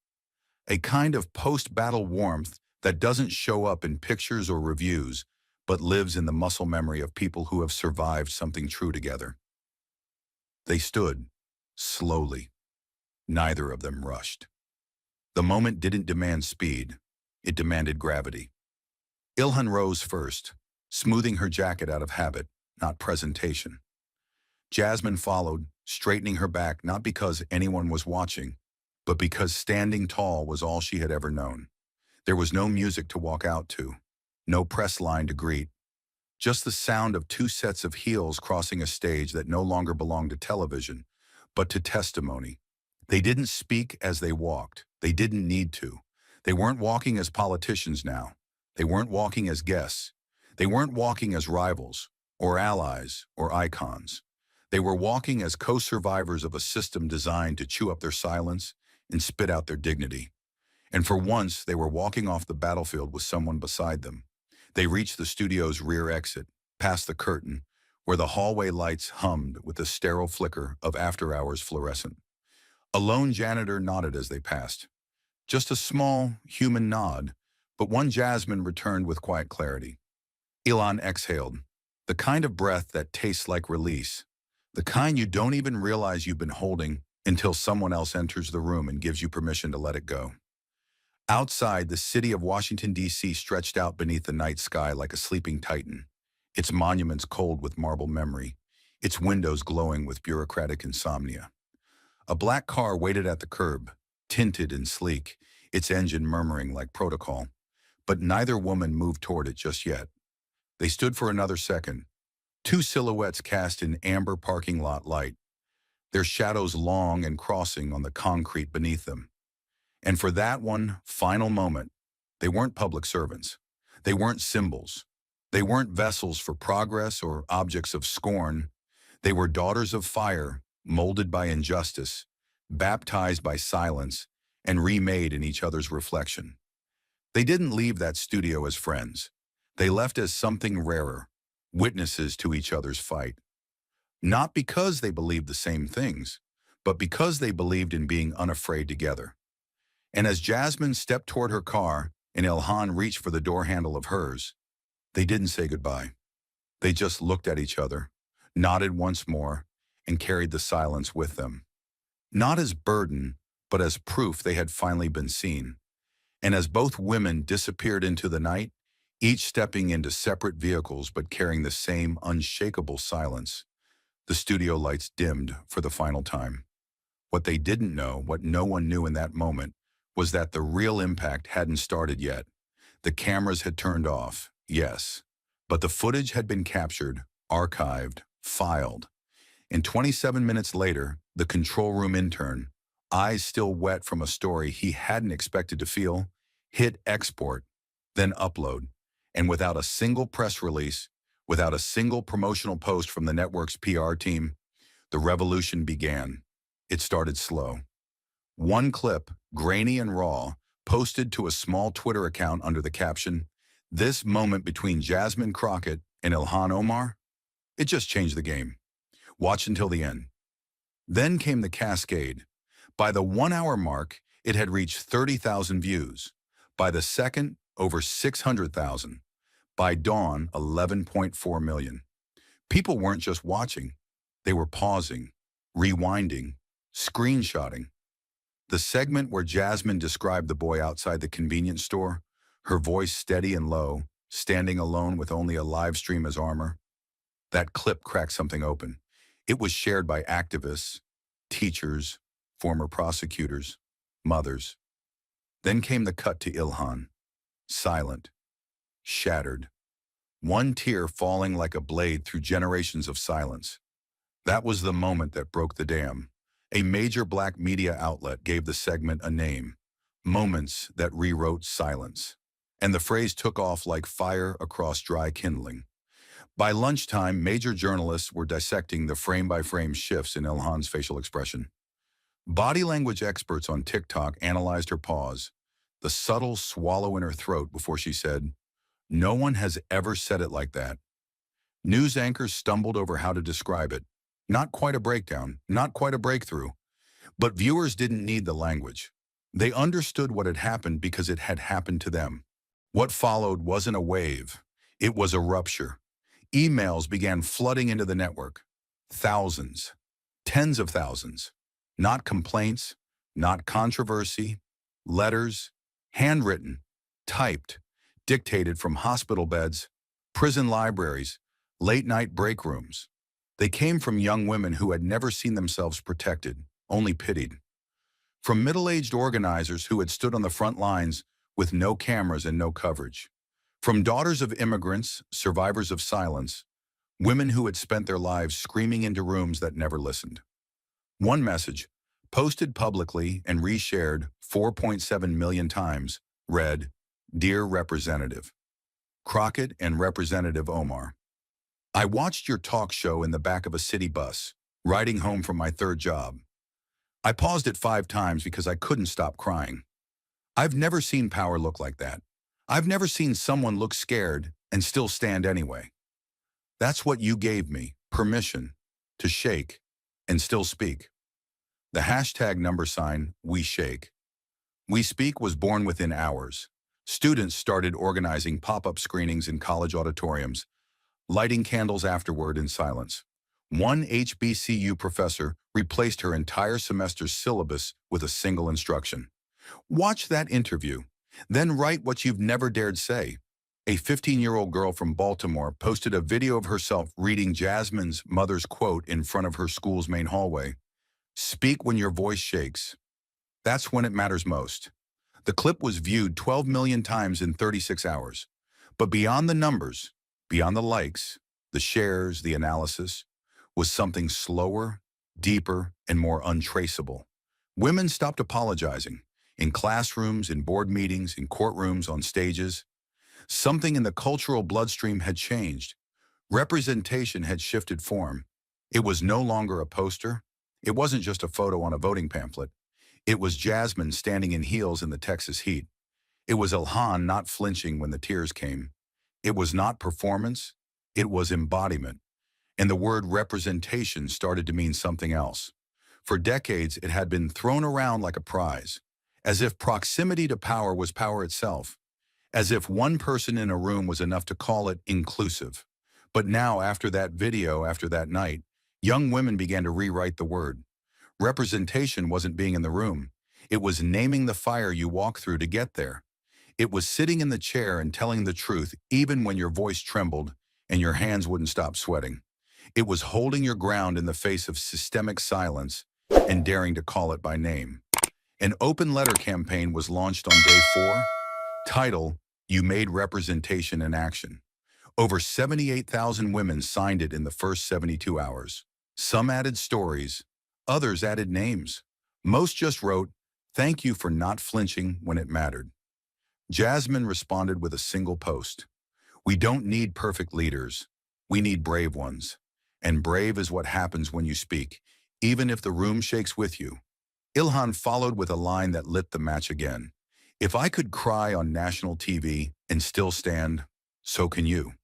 a kind of post-battle warmth that doesn't show up in pictures or reviews, but lives in the muscle memory of people who have survived something true together. They stood, slowly. Neither of them rushed. The moment didn't demand speed, it demanded gravity. Ilhan rose first, smoothing her jacket out of habit, not presentation. Jasmine followed, straightening her back not because anyone was watching, but because standing tall was all she had ever known. There was no music to walk out to, no press line to greet, just the sound of two sets of heels crossing a stage that no longer belonged to television, but to testimony. They didn't speak as they walked. They didn't need to. They weren't walking as politicians now. They weren't walking as guests. They weren't walking as rivals, or allies, or icons. They were walking as co-survivors of a system designed to chew up their silence and spit out their dignity. And for once, they were walking off the battlefield with someone beside them. They reached the studio's rear exit, past the curtain, where the hallway lights hummed with the sterile flicker of after-hours fluorescent. A lone janitor nodded as they passed. Just a small, human nod, but one Jasmine returned with quiet clarity. Ilhan exhaled, the kind of breath that tastes like release, the kind you don't even realize you've been holding until someone else enters the room and gives you permission to let it go. Outside, the city of Washington, D.C. stretched out beneath the night sky like a sleeping titan, its monuments cold with marble memory, its windows glowing with bureaucratic insomnia. A black car waited at the curb, tinted and sleek, its engine murmuring like protocol, but neither woman moved toward it just yet. They stood for another second, two silhouettes cast in amber parking lot light, their shadows long and crossing on the concrete beneath them. And for that one final moment, they weren't public servants. They weren't symbols. They weren't vessels for progress or objects of scorn. They were daughters of fire, molded by injustice, baptized by silence, and remade in each other's reflection. They didn't leave that studio as friends. They left as something rarer, witnesses to each other's fight. Not because they believed the same things, but because they believed in being unafraid together. And as Jasmine stepped toward her car and Ilhan reached for the door handle of hers, they didn't say goodbye. They just looked at each other, nodded once more, and carried the silence with them. Not as burden, but as proof they had finally been seen. And as both women disappeared into the night, each stepping into separate vehicles but carrying the same unshakable silence, the studio lights dimmed for the final time. What they didn't know, what no one knew in that moment, was that the real impact hadn't started yet. The cameras had turned off, yes, but the footage had been captured, archived, filed. And 27 minutes later, the control room intern, eyes still wet from a story he hadn't expected to feel, hit export, then upload. And without a single press release, without a single promotional post from the network's PR team, the revolution began. It started slow. One clip, grainy and raw, posted to a small Twitter account under the caption, "This moment between Jasmine Crockett and Ilhan Omar," it just changed the game. Watch until the end. Then came the cascade. By the 1 hour mark, it had reached 30,000 views. By the second, over 600,000. By dawn, 11.4 million. People weren't just watching. They were pausing, rewinding, screenshotting. The segment where Jasmine described the boy outside the convenience store, her voice steady and low, standing alone with only a live stream as armor, that clip cracked something open. It was shared by activists, teachers, former prosecutors, mothers. Then came the cut to Ilhan, silent, shattered, one tear falling like a blade through generations of silence. That was the moment that broke the dam. A major black media outlet gave the segment a name, Moments That Rewrote Silence. And the phrase took off like fire across dry kindling. By lunchtime, major journalists were dissecting the frame-by-frame shifts in Ilhan's facial expression. Body language experts on TikTok analyzed her pause, the subtle swallow in her throat before she said, "No one has ever said it like that." News anchors stumbled over how to describe it. Not quite a breakdown, not quite a breakthrough. But viewers didn't need the language. They understood what had happened because it had happened to them. What followed wasn't a wave. It was a rupture. Emails began flooding into the network. Thousands. Tens of thousands. Not complaints, not controversy. Letters, handwritten, typed, dictated from hospital beds, prison libraries, late-night break rooms. They came from young women who had never seen themselves protected, only pitied. From middle-aged organizers who had stood on the front lines with no cameras and no coverage. From daughters of immigrants, survivors of silence, women who had spent their lives screaming into rooms that never listened. One message, posted publicly and reshared 4.7 million times, read, "Dear Representative Crockett and Representative Omar, I watched your talk show in the back of a city bus, riding home from my third job. I paused it 5 times because I couldn't stop crying. I've never seen power look like that. I've never seen someone look scared and still stand anyway. That's what you gave me, permission, to shake and still speak." The hashtag #We Shake. We Speak was born within hours. Students started organizing pop-up screenings in college auditoriums, lighting candles afterward in silence. One HBCU professor replaced her entire semester's syllabus with a single instruction. Watch that interview, then write what you've never dared say. A 15-year-old girl from Baltimore posted a video of herself reading Jasmine's mother's quote in front of her school's main hallway. "Speak when your voice shakes. That's when it matters most." The clip was viewed 12 million times in 36 hours. But beyond the numbers, beyond the likes, the shares, the analysis, was something slower, deeper, and more untraceable. Women stopped apologizing. In classrooms, in board meetings, in courtrooms, on stages. Something in the cultural bloodstream had changed. Representation had shifted form. It was no longer a poster. It wasn't just a photo on a voting pamphlet. It was Jasmine standing in heels in the Texas heat. It was Ilhan not flinching when the tears came. It was not performance. It was embodiment. And the word representation started to mean something else. For decades, it had been thrown around like a prize, as if proximity to power was power itself, as if one person in a room was enough to call it inclusive. But now, after that video, after that night, young women began to rewrite the word. Representation wasn't being in the room. It was naming the fire you walk through to get there. It was sitting in the chair and telling the truth even when your voice trembled and your hands wouldn't stop sweating. It was holding your ground in the face of systemic silence and daring to call it by name. An open letter campaign was launched on day 4. Title, You Made Representation an Action. Over 78,000 women signed it in the first 72 hours. Some added stories, others added names. Most just wrote, "Thank you for not flinching when it mattered." Jasmine responded with a single post. "We don't need perfect leaders. We need brave ones. And brave is what happens when you speak, even if the room shakes with you." Ilhan followed with a line that lit the match again. "If I could cry on national TV and still stand, so can you."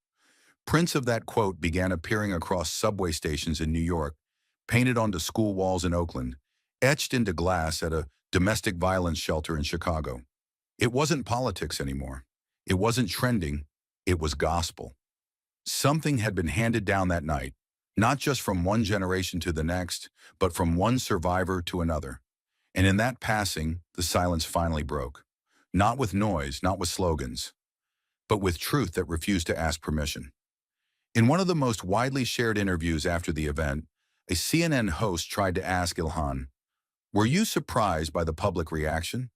Prints of that quote began appearing across subway stations in New York, painted onto school walls in Oakland, etched into glass at a domestic violence shelter in Chicago. It wasn't politics anymore. It wasn't trending. It was gospel. Something had been handed down that night, not just from one generation to the next, but from one survivor to another. And in that passing, the silence finally broke. Not with noise, not with slogans, but with truth that refused to ask permission. In one of the most widely shared interviews after the event, a CNN host tried to ask Ilhan, "Were you surprised by the public reaction?"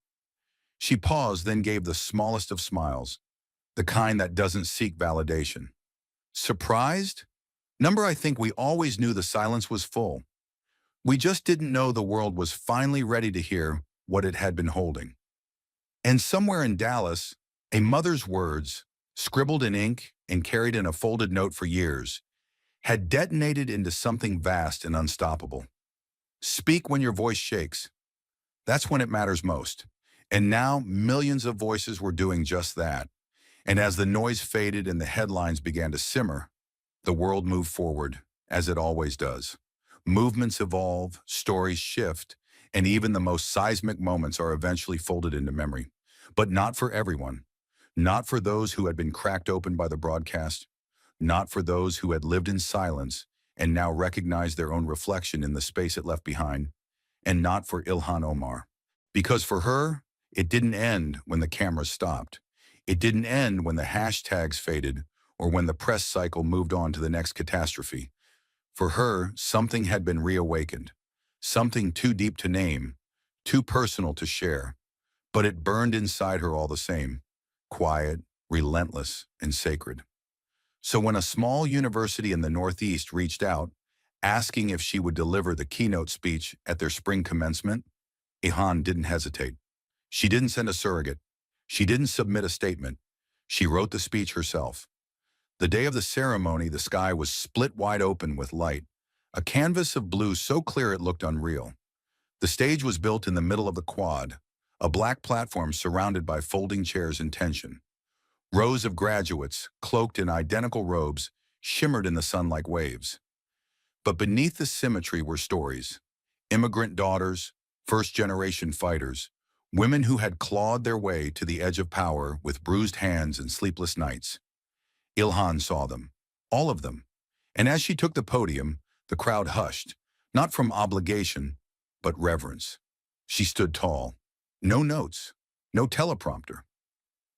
She paused, then gave the smallest of smiles, the kind that doesn't seek validation. "Surprised? Number, I think we always knew the silence was full. We just didn't know the world was finally ready to hear what it had been holding." And somewhere in Dallas, a mother's words, scribbled in ink and carried in a folded note for years, had detonated into something vast and unstoppable. Speak when your voice shakes. That's when it matters most. And now millions of voices were doing just that. And as the noise faded and the headlines began to simmer, the world moved forward, as it always does. Movements evolve, stories shift, and even the most seismic moments are eventually folded into memory. But not for everyone. Not for those who had been cracked open by the broadcast. Not for those who had lived in silence and now recognized their own reflection in the space it left behind. And not for Ilhan Omar. Because for her, it didn't end when the cameras stopped. It didn't end when the hashtags faded or when the press cycle moved on to the next catastrophe. For her, something had been reawakened. Something too deep to name, too personal to share. But it burned inside her all the same. Quiet, relentless, and sacred. So when a small university in the Northeast reached out, asking if she would deliver the keynote speech at their spring commencement, Ilhan didn't hesitate. She didn't send a surrogate. She didn't submit a statement. She wrote the speech herself. The day of the ceremony, the sky was split wide open with light, a canvas of blue so clear it looked unreal. The stage was built in the middle of the quad, a black platform surrounded by folding chairs in tension. Rows of graduates, cloaked in identical robes, shimmered in the sun like waves. But beneath the symmetry were stories. Immigrant daughters, first-generation fighters, women who had clawed their way to the edge of power with bruised hands and sleepless nights. Ilhan saw them, all of them. And as she took the podium, the crowd hushed, not from obligation, but reverence. She stood tall. No notes, no teleprompter.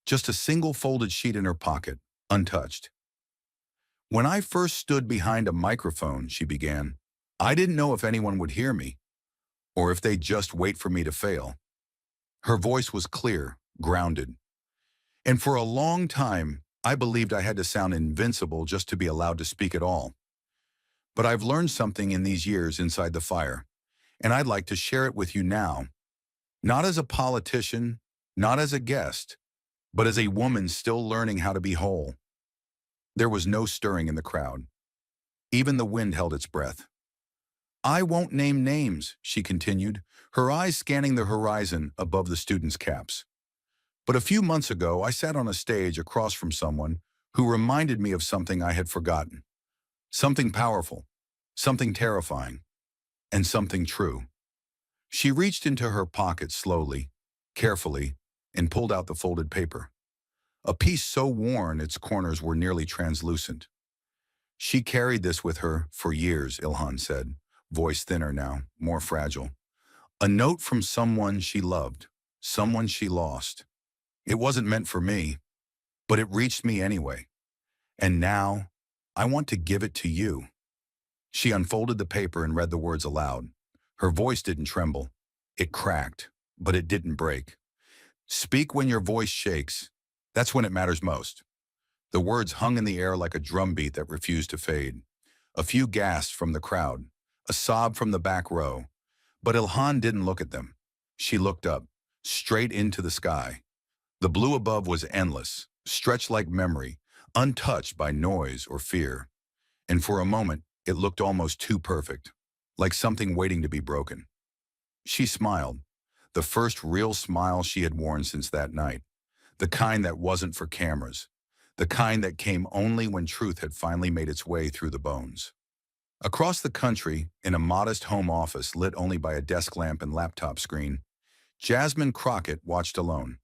Just a single folded sheet in her pocket, untouched. "When I first stood behind a microphone," she began, "I didn't know if anyone would hear me, or if they'd just wait for me to fail." Her voice was clear, grounded. "And for a long time, I believed I had to sound invincible just to be allowed to speak at all. But I've learned something in these years inside the fire, and I'd like to share it with you now. Not as a politician, not as a guest, but as a woman still learning how to be whole." There was no stirring in the crowd. Even the wind held its breath. "I won't name names," she continued, her eyes scanning the horizon above the students' caps. "But a few months ago, I sat on a stage across from someone who reminded me of something I had forgotten. Something powerful, something terrifying, and something true." She reached into her pocket slowly, carefully, and pulled out the folded paper. A piece so worn its corners were nearly translucent. "She carried this with her for years," Ilhan said, voice thinner now, more fragile. A note from someone she loved, someone she lost. It wasn't meant for me, but it reached me anyway. And now, I want to give it to you. She unfolded the paper and read the words aloud. Her voice didn't tremble. It cracked, but it didn't break. Speak when your voice shakes. That's when it matters most. The words hung in the air like a drumbeat that refused to fade. A few gasps from the crowd, a sob from the back row. But Ilhan didn't look at them. She looked up, straight into the sky. The blue above was endless, stretched like memory, untouched by noise or fear. And for a moment, it looked almost too perfect, like something waiting to be broken. She smiled, the first real smile she had worn since that night, the kind that wasn't for cameras, the kind that came only when truth had finally made its way through the bones. Across the country, in a modest home office lit only by a desk lamp and laptop screen, Jasmine Crockett watched alone.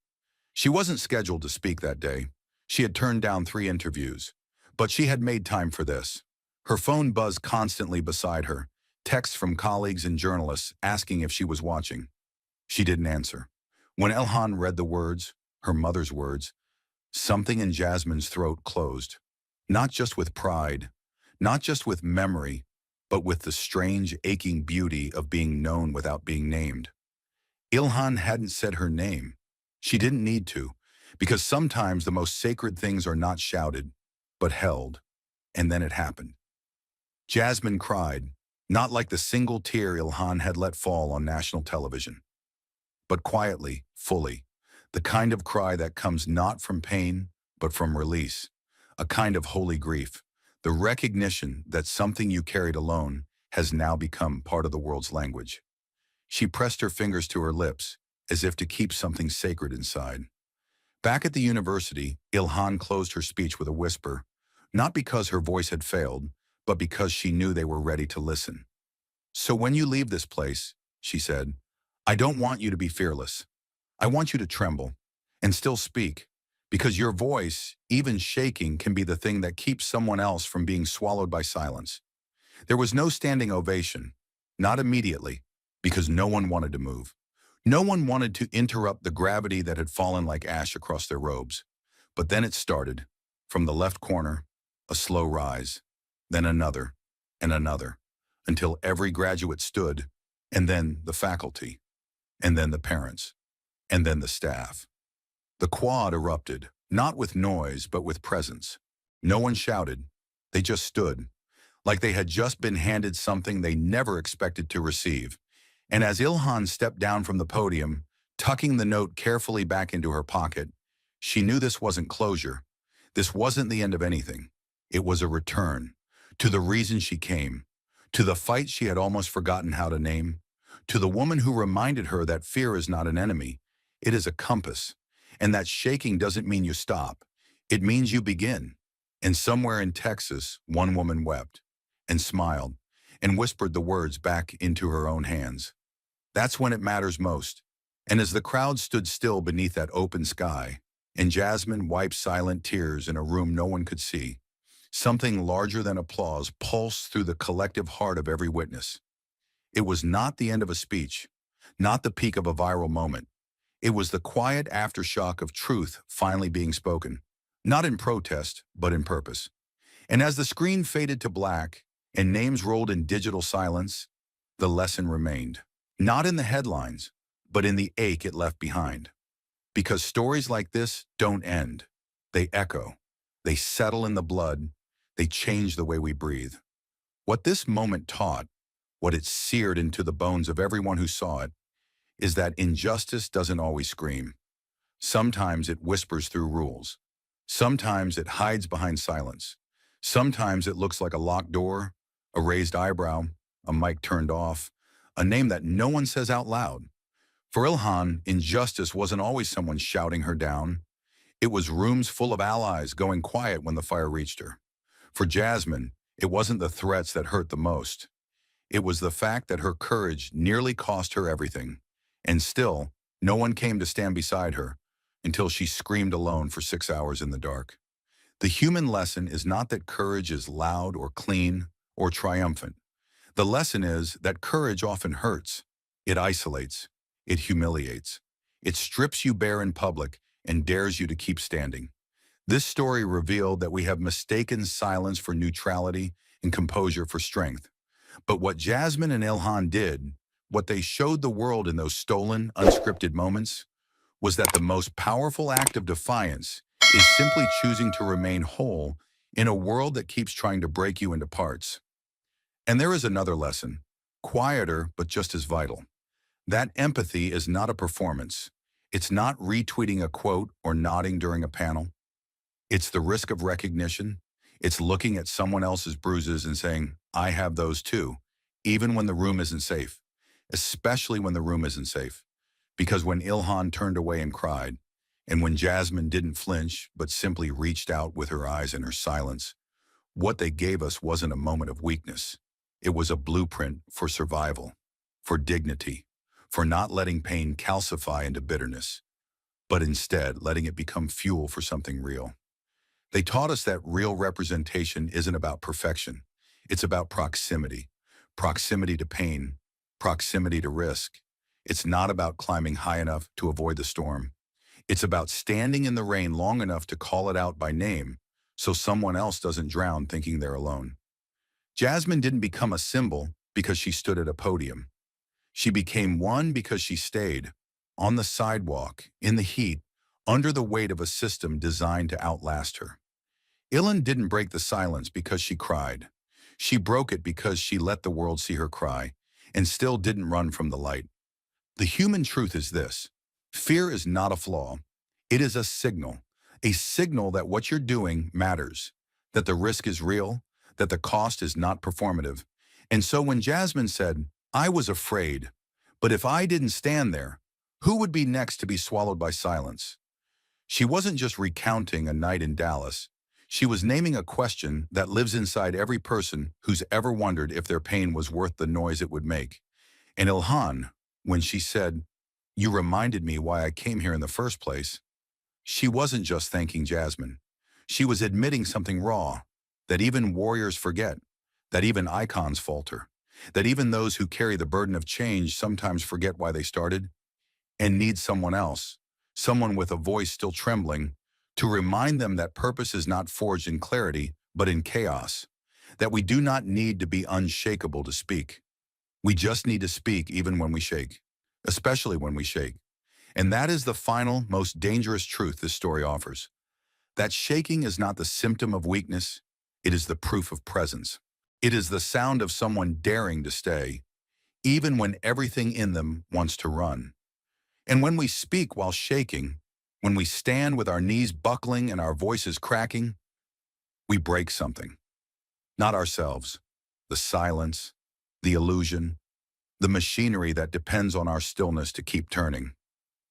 She wasn't scheduled to speak that day. She had turned down 3 interviews, but she had made time for this. Her phone buzzed constantly beside her, texts from colleagues and journalists asking if she was watching. She didn't answer. When Ilhan read the words, her mother's words, something in Jasmine's throat closed. Not just with pride, not just with memory, but with the strange, aching beauty of being known without being named. Ilhan hadn't said her name. She didn't need to, because sometimes the most sacred things are not shouted, but held. And then it happened. Jasmine cried, not like the single tear Ilhan had let fall on national television, but quietly, fully, the kind of cry that comes not from pain, but from release, a kind of holy grief, the recognition that something you carried alone has now become part of the world's language. She pressed her fingers to her lips, as if to keep something sacred inside. Back at the university, Ilhan closed her speech with a whisper, not because her voice had failed, but because she knew they were ready to listen. So when you leave this place, she said, I don't want you to be fearless. I want you to tremble and still speak, because your voice, even shaking, can be the thing that keeps someone else from being swallowed by silence. There was no standing ovation, not immediately, because no one wanted to move. No one wanted to interrupt the gravity that had fallen like ash across their robes. But then it started. From the left corner, a slow rise, then another, and another, until every graduate stood, and then the faculty, and then the parents, and then the staff. The quad erupted, not with noise, but with presence. No one shouted. They just stood, like they had just been handed something they never expected to receive. And as Ilhan stepped down from the podium, tucking the note carefully back into her pocket, she knew this wasn't closure. This wasn't the end of anything. It was a return to the reason she came, to the fight she had almost forgotten how to name, to the woman who reminded her that fear is not an enemy, it is a compass, and that shaking doesn't mean you stop. It means you begin. And somewhere in Texas, one woman wept and smiled and whispered the words back into her own hands. That's when it matters most. And as the crowd stood still beneath that open sky, and Jasmine wiped silent tears in a room no one could see, something larger than applause pulsed through the collective heart of every witness. It was not the end of a speech, not the peak of a viral moment. It was the quiet aftershock of truth finally being spoken, not in protest, but in purpose. And as the screen faded to black and names rolled in digital silence, the lesson remained. Not in the headlines, but in the ache it left behind. Because stories like this don't end. They echo. They settle in the blood. They change the way we breathe. What this moment taught, what it seared into the bones of everyone who saw it, is that injustice doesn't always scream. Sometimes it whispers through rules. Sometimes it hides behind silence. Sometimes it looks like a locked door, a raised eyebrow, a mic turned off, a name that no one says out loud. For Ilhan, injustice wasn't always someone shouting her down. It was rooms full of allies going quiet when the fire reached her. For Jasmine, it wasn't the threats that hurt the most. It was the fact that her courage nearly cost her everything. And still, no one came to stand beside her until she screamed alone for 6 hours in the dark. The human lesson is not that courage is loud or clean or triumphant. The lesson is that courage often hurts. It isolates. It humiliates. It strips you bare in public and dares you to keep standing. This story revealed that we have mistaken silence for neutrality and composure for strength. But what Jasmine and Ilhan did, what they showed the world in those stolen, unscripted moments, was that the most powerful act of defiance is simply choosing to remain whole in a world that keeps trying to break you into parts. And there is another lesson, quieter but just as vital. That empathy is not a performance. It's not retweeting a quote or nodding during a panel. It's the risk of recognition. It's looking at someone else's bruises and saying, I have those too, even when the room isn't safe, especially when the room isn't safe. Because when Ilhan turned away and cried, and when Jasmine didn't flinch but simply reached out with her eyes and her silence, what they gave us wasn't a moment of weakness. It was a blueprint for survival, for dignity, for not letting pain calcify into bitterness, but instead letting it become fuel for something real. They taught us that real representation isn't about perfection. It's about proximity. Proximity to pain, proximity to risk. It's not about climbing high enough to avoid the storm. It's about standing in the rain long enough to call it out by name so someone else doesn't drown thinking they're alone. Jasmine didn't become a symbol because she stood at a podium. She became one because she stayed on the sidewalk, in the heat, under the weight of a system designed to outlast her. Ilhan didn't break the silence because she cried. She broke it because she let the world see her cry and still didn't run from the light. The human truth is this: fear is not a flaw. It is a signal that what you're doing matters, that the risk is real, that the cost is not performative. And so when Jasmine said, I was afraid, but if I didn't stand there, who would be next to be swallowed by silence? She wasn't just recounting a night in Dallas. She was naming a question that lives inside every person who's ever wondered if their pain was worth the noise it would make. And Ilhan, when she said, you reminded me why I came here in the first place, she wasn't just thanking Jasmine. She was admitting something raw, that even warriors forget, that even icons falter, that even those who carry the burden of change sometimes forget why they started and need someone else, someone with a voice still trembling, to remind them that purpose is not forged in clarity, but in chaos, that we do not need to be unshakable to speak. We just need to speak even when we shake, especially when we shake. And that is the final, most dangerous truth this story offers. That shaking is not the symptom of weakness, it is the proof of presence. It is the sound of someone daring to stay, even when everything in them wants to run. And when we speak while shaking, when we stand with our knees buckling and our voices cracking, we break something. Not ourselves, the silence, the illusion, the machinery that depends on our stillness to keep turning.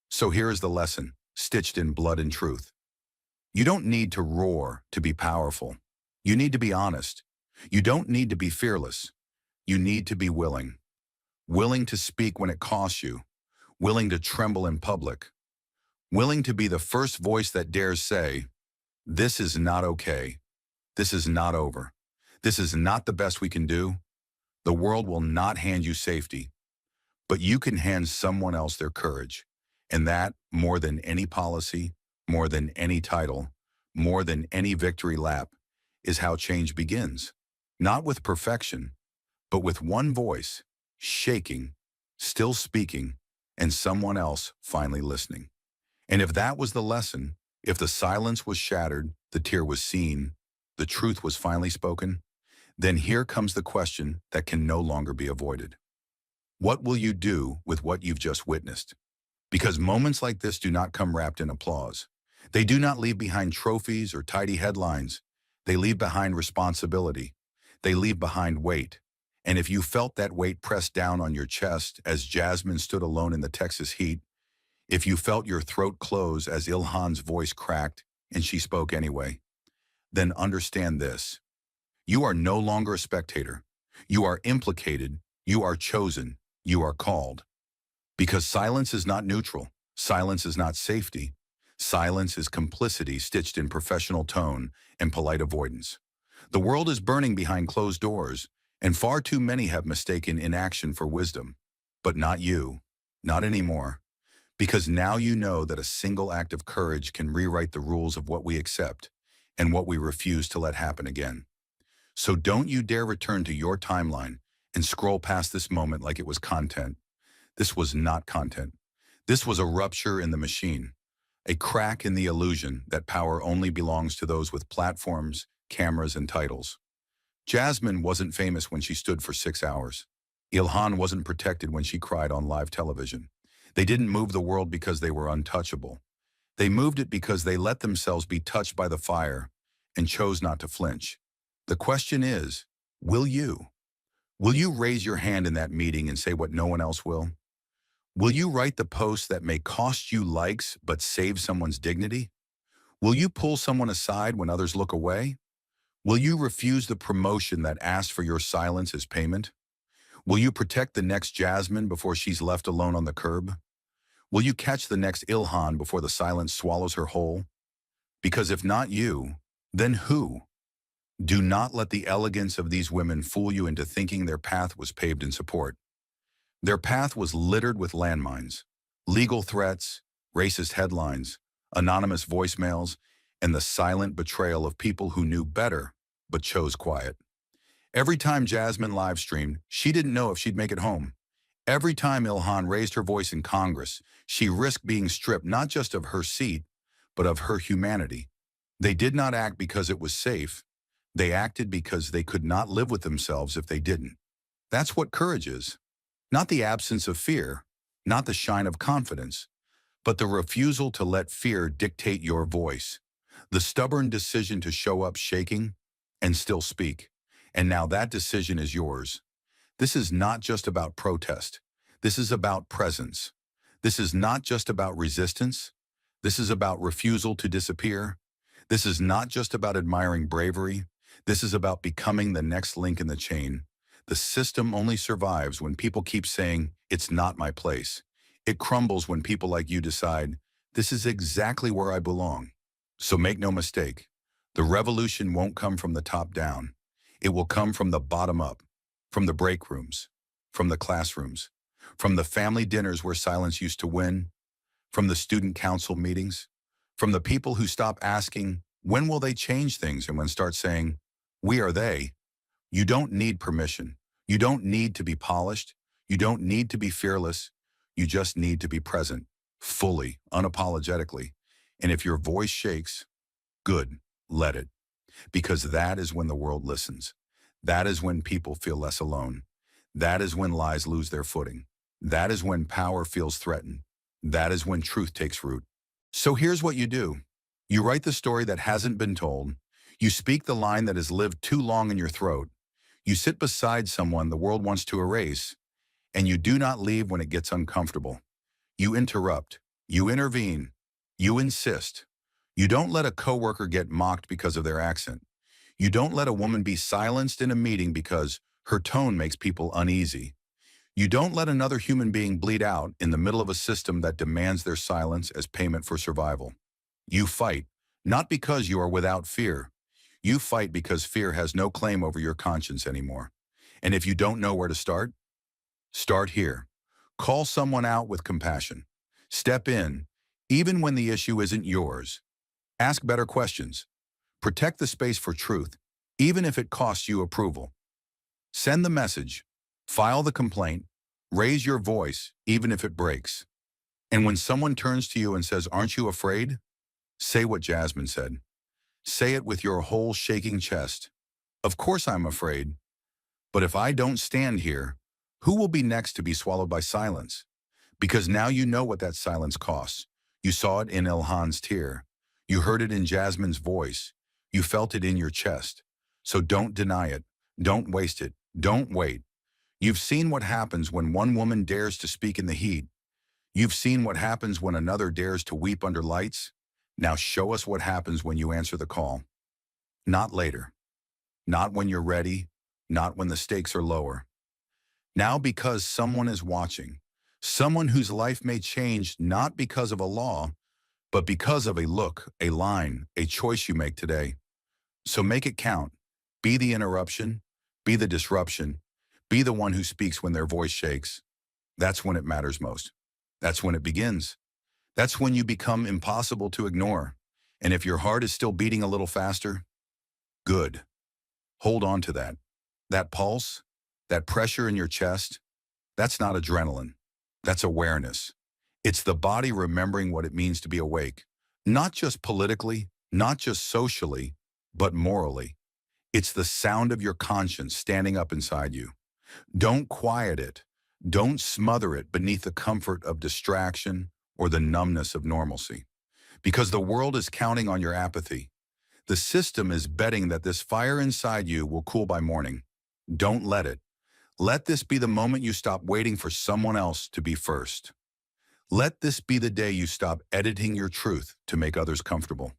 So here is the lesson, stitched in blood and truth. You don't need to roar to be powerful. You need to be honest. You don't need to be fearless. You need to be willing. Willing to speak when it costs you. Willing to tremble in public. Willing to be the first voice that dares say, this is not okay. This is not over. This is not the best we can do. The world will not hand you safety, but you can hand someone else their courage. And that, more than any policy, more than any title, more than any victory lap, is how change begins. Not with perfection, but with one voice, shaking, still speaking, and someone else finally listening. And if that was the lesson, if the silence was shattered, the tear was seen, the truth was finally spoken, then here comes the question that can no longer be avoided. What will you do with what you've just witnessed? Because moments like this do not come wrapped in applause. They do not leave behind trophies or tidy headlines. They leave behind responsibility. They leave behind weight. And if you felt that weight pressed down on your chest as Jasmine stood alone in the Texas heat, if you felt your throat close as Ilhan's voice cracked and she spoke anyway, then understand this. You are no longer a spectator. You are implicated. You are chosen. You are called. Because silence is not neutral. Silence is not safety. Silence is complicity stitched in professional tone and polite avoidance. The world is burning behind closed doors, and far too many have mistaken inaction for wisdom. But not you. Not anymore. Because now you know that a single act of courage can rewrite the rules of what we accept and what we refuse to let happen again. So don't you dare return to your timeline and scroll past this moment like it was content. This was not content. This was a rupture in the machine, a crack in the illusion that power only belongs to those with platforms, cameras, and titles. Jasmine wasn't famous when she stood for 6 hours. Ilhan wasn't protected when she cried on live television. They didn't move the world because they were untouchable. They moved it because they let themselves be touched by the fire and chose not to flinch. The question is, will you? Will you raise your hand in that meeting and say what no one else will? Will you write the post that may cost you likes but save someone's dignity? Will you pull someone aside when others look away? Will you refuse the promotion that asks for your silence as payment? Will you protect the next Jasmine before she's left alone on the curb? Will you catch the next Ilhan before the silence swallows her whole? Because if not you, then who? Do not let the elegance of these women fool you into thinking their path was paved in support. Their path was littered with landmines, legal threats, racist headlines, anonymous voicemails, and the silent betrayal of people who knew better but chose quiet. Every time Jasmine live-streamed, she didn't know if she'd make it home. Every time Ilhan raised her voice in Congress, she risked being stripped not just of her seat, but of her humanity. They did not act because it was safe. They acted because they could not live with themselves if they didn't. That's what courage is. Not the absence of fear, not the shine of confidence, but the refusal to let fear dictate your voice. The stubborn decision to show up shaking and still speak. And now that decision is yours. This is not just about protest. This is about presence. This is not just about resistance. This is about refusal to disappear. This is not just about admiring bravery. This is about becoming the next link in the chain. The system only survives when people keep saying, "It's not my place." It crumbles when people like you decide, "This is exactly where I belong." So make no mistake, the revolution won't come from the top down. It will come from the bottom up, from the break rooms, from the classrooms, from the family dinners where silence used to win, from the student council meetings, from the people who stop asking, when will they change things, and when start saying, we are they. You don't need permission. You don't need to be polished. You don't need to be fearless. You just need to be present, fully, unapologetically. And if your voice shakes, good, let it. Because that is when the world listens. That is when people feel less alone. That is when lies lose their footing. That is when power feels threatened. That is when truth takes root. So here's what you do. You write the story that hasn't been told. You speak the line that has lived too long in your throat. You sit beside someone the world wants to erase. And you do not leave when it gets uncomfortable. You interrupt. You intervene. You insist. You don't let a coworker get mocked because of their accent. You don't let a woman be silenced in a meeting because her tone makes people uneasy. You don't let another human being bleed out in the middle of a system that demands their silence as payment for survival. You fight, not because you are without fear. You fight because fear has no claim over your conscience anymore. And if you don't know where to start here. Call someone out with compassion. Step in, even when the issue isn't yours. Ask better questions. Protect the space for truth, even if it costs you approval. Send the message. File the complaint. Raise your voice, even if it breaks. And when someone turns to you and says, "Aren't you afraid?" Say what Jasmine said. Say it with your whole shaking chest. Of course I'm afraid. But if I don't stand here, who will be next to be swallowed by silence? Because now you know what that silence costs. You saw it in Ilhan's tear. You heard it in Jasmine's voice. You felt it in your chest. So don't deny it. Don't waste it. Don't wait. You've seen what happens when one woman dares to speak in the heat. You've seen what happens when another dares to weep under lights. Now show us what happens when you answer the call. Not later. Not when you're ready. Not when the stakes are lower. Now because someone is watching. Someone whose life may change not because of a law, but because of a look, a line, a choice you make today. So make it count. Be the interruption. Be the disruption. Be the one who speaks when their voice shakes. That's when it matters most. That's when it begins. That's when you become impossible to ignore. And if your heart is still beating a little faster, good. Hold on to that. That pulse, that pressure in your chest, that's not adrenaline. That's awareness. It's the body remembering what it means to be awake, not just politically, not just socially, but morally. It's the sound of your conscience standing up inside you. Don't quiet it. Don't smother it beneath the comfort of distraction or the numbness of normalcy. Because the world is counting on your apathy. The system is betting that this fire inside you will cool by morning. Don't let it. Let this be the moment you stop waiting for someone else to be first. Let this be the day you stop editing your truth to make others comfortable.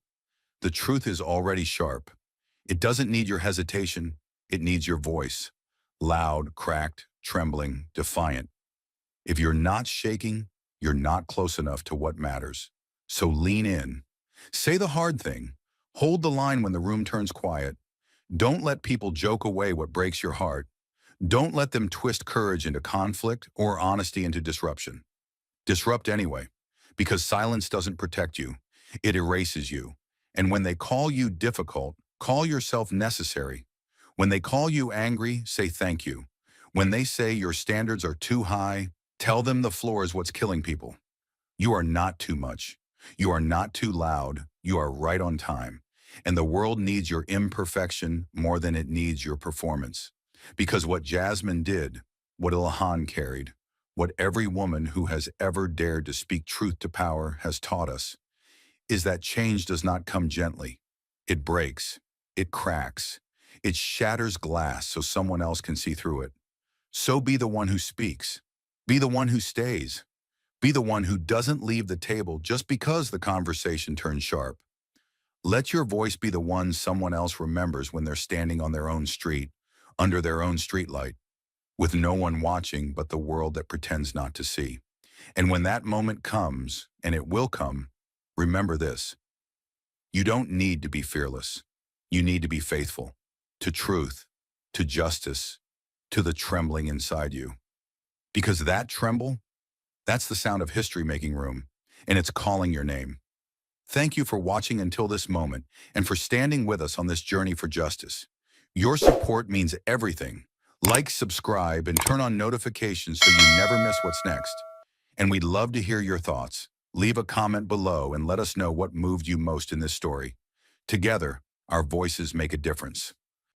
The truth is already sharp. It doesn't need your hesitation. It needs your voice. Loud, cracked, trembling, defiant. If you're not shaking, you're not close enough to what matters. So lean in. Say the hard thing. Hold the line when the room turns quiet. Don't let people joke away what breaks your heart. Don't let them twist courage into conflict or honesty into disruption. Disrupt anyway, because silence doesn't protect you. It erases you. And when they call you difficult, call yourself necessary. When they call you angry, say thank you. When they say your standards are too high, tell them the floor is what's killing people. You are not too much. You are not too loud. You are right on time. And the world needs your imperfection more than it needs your performance. Because what Jasmine did, what Ilhan carried, what every woman who has ever dared to speak truth to power has taught us, is that change does not come gently. It breaks. It cracks. It shatters glass so someone else can see through it. So be the one who speaks. Be the one who stays. Be the one who doesn't leave the table just because the conversation turns sharp. Let your voice be the one someone else remembers when they're standing on their own street, under their own streetlight, with no one watching but the world that pretends not to see. And when that moment comes, and it will come, remember this. You don't need to be fearless. You need to be faithful to truth, to justice, to the trembling inside you. Because that tremble, that's the sound of history making room, and it's calling your name. Thank you for watching until this moment and for standing with us on this journey for justice. Your support means everything. Like, subscribe, and turn on notifications so you never miss what's next. And we'd love to hear your thoughts. Leave a comment below and let us know what moved you most in this story. Together, our voices make a difference.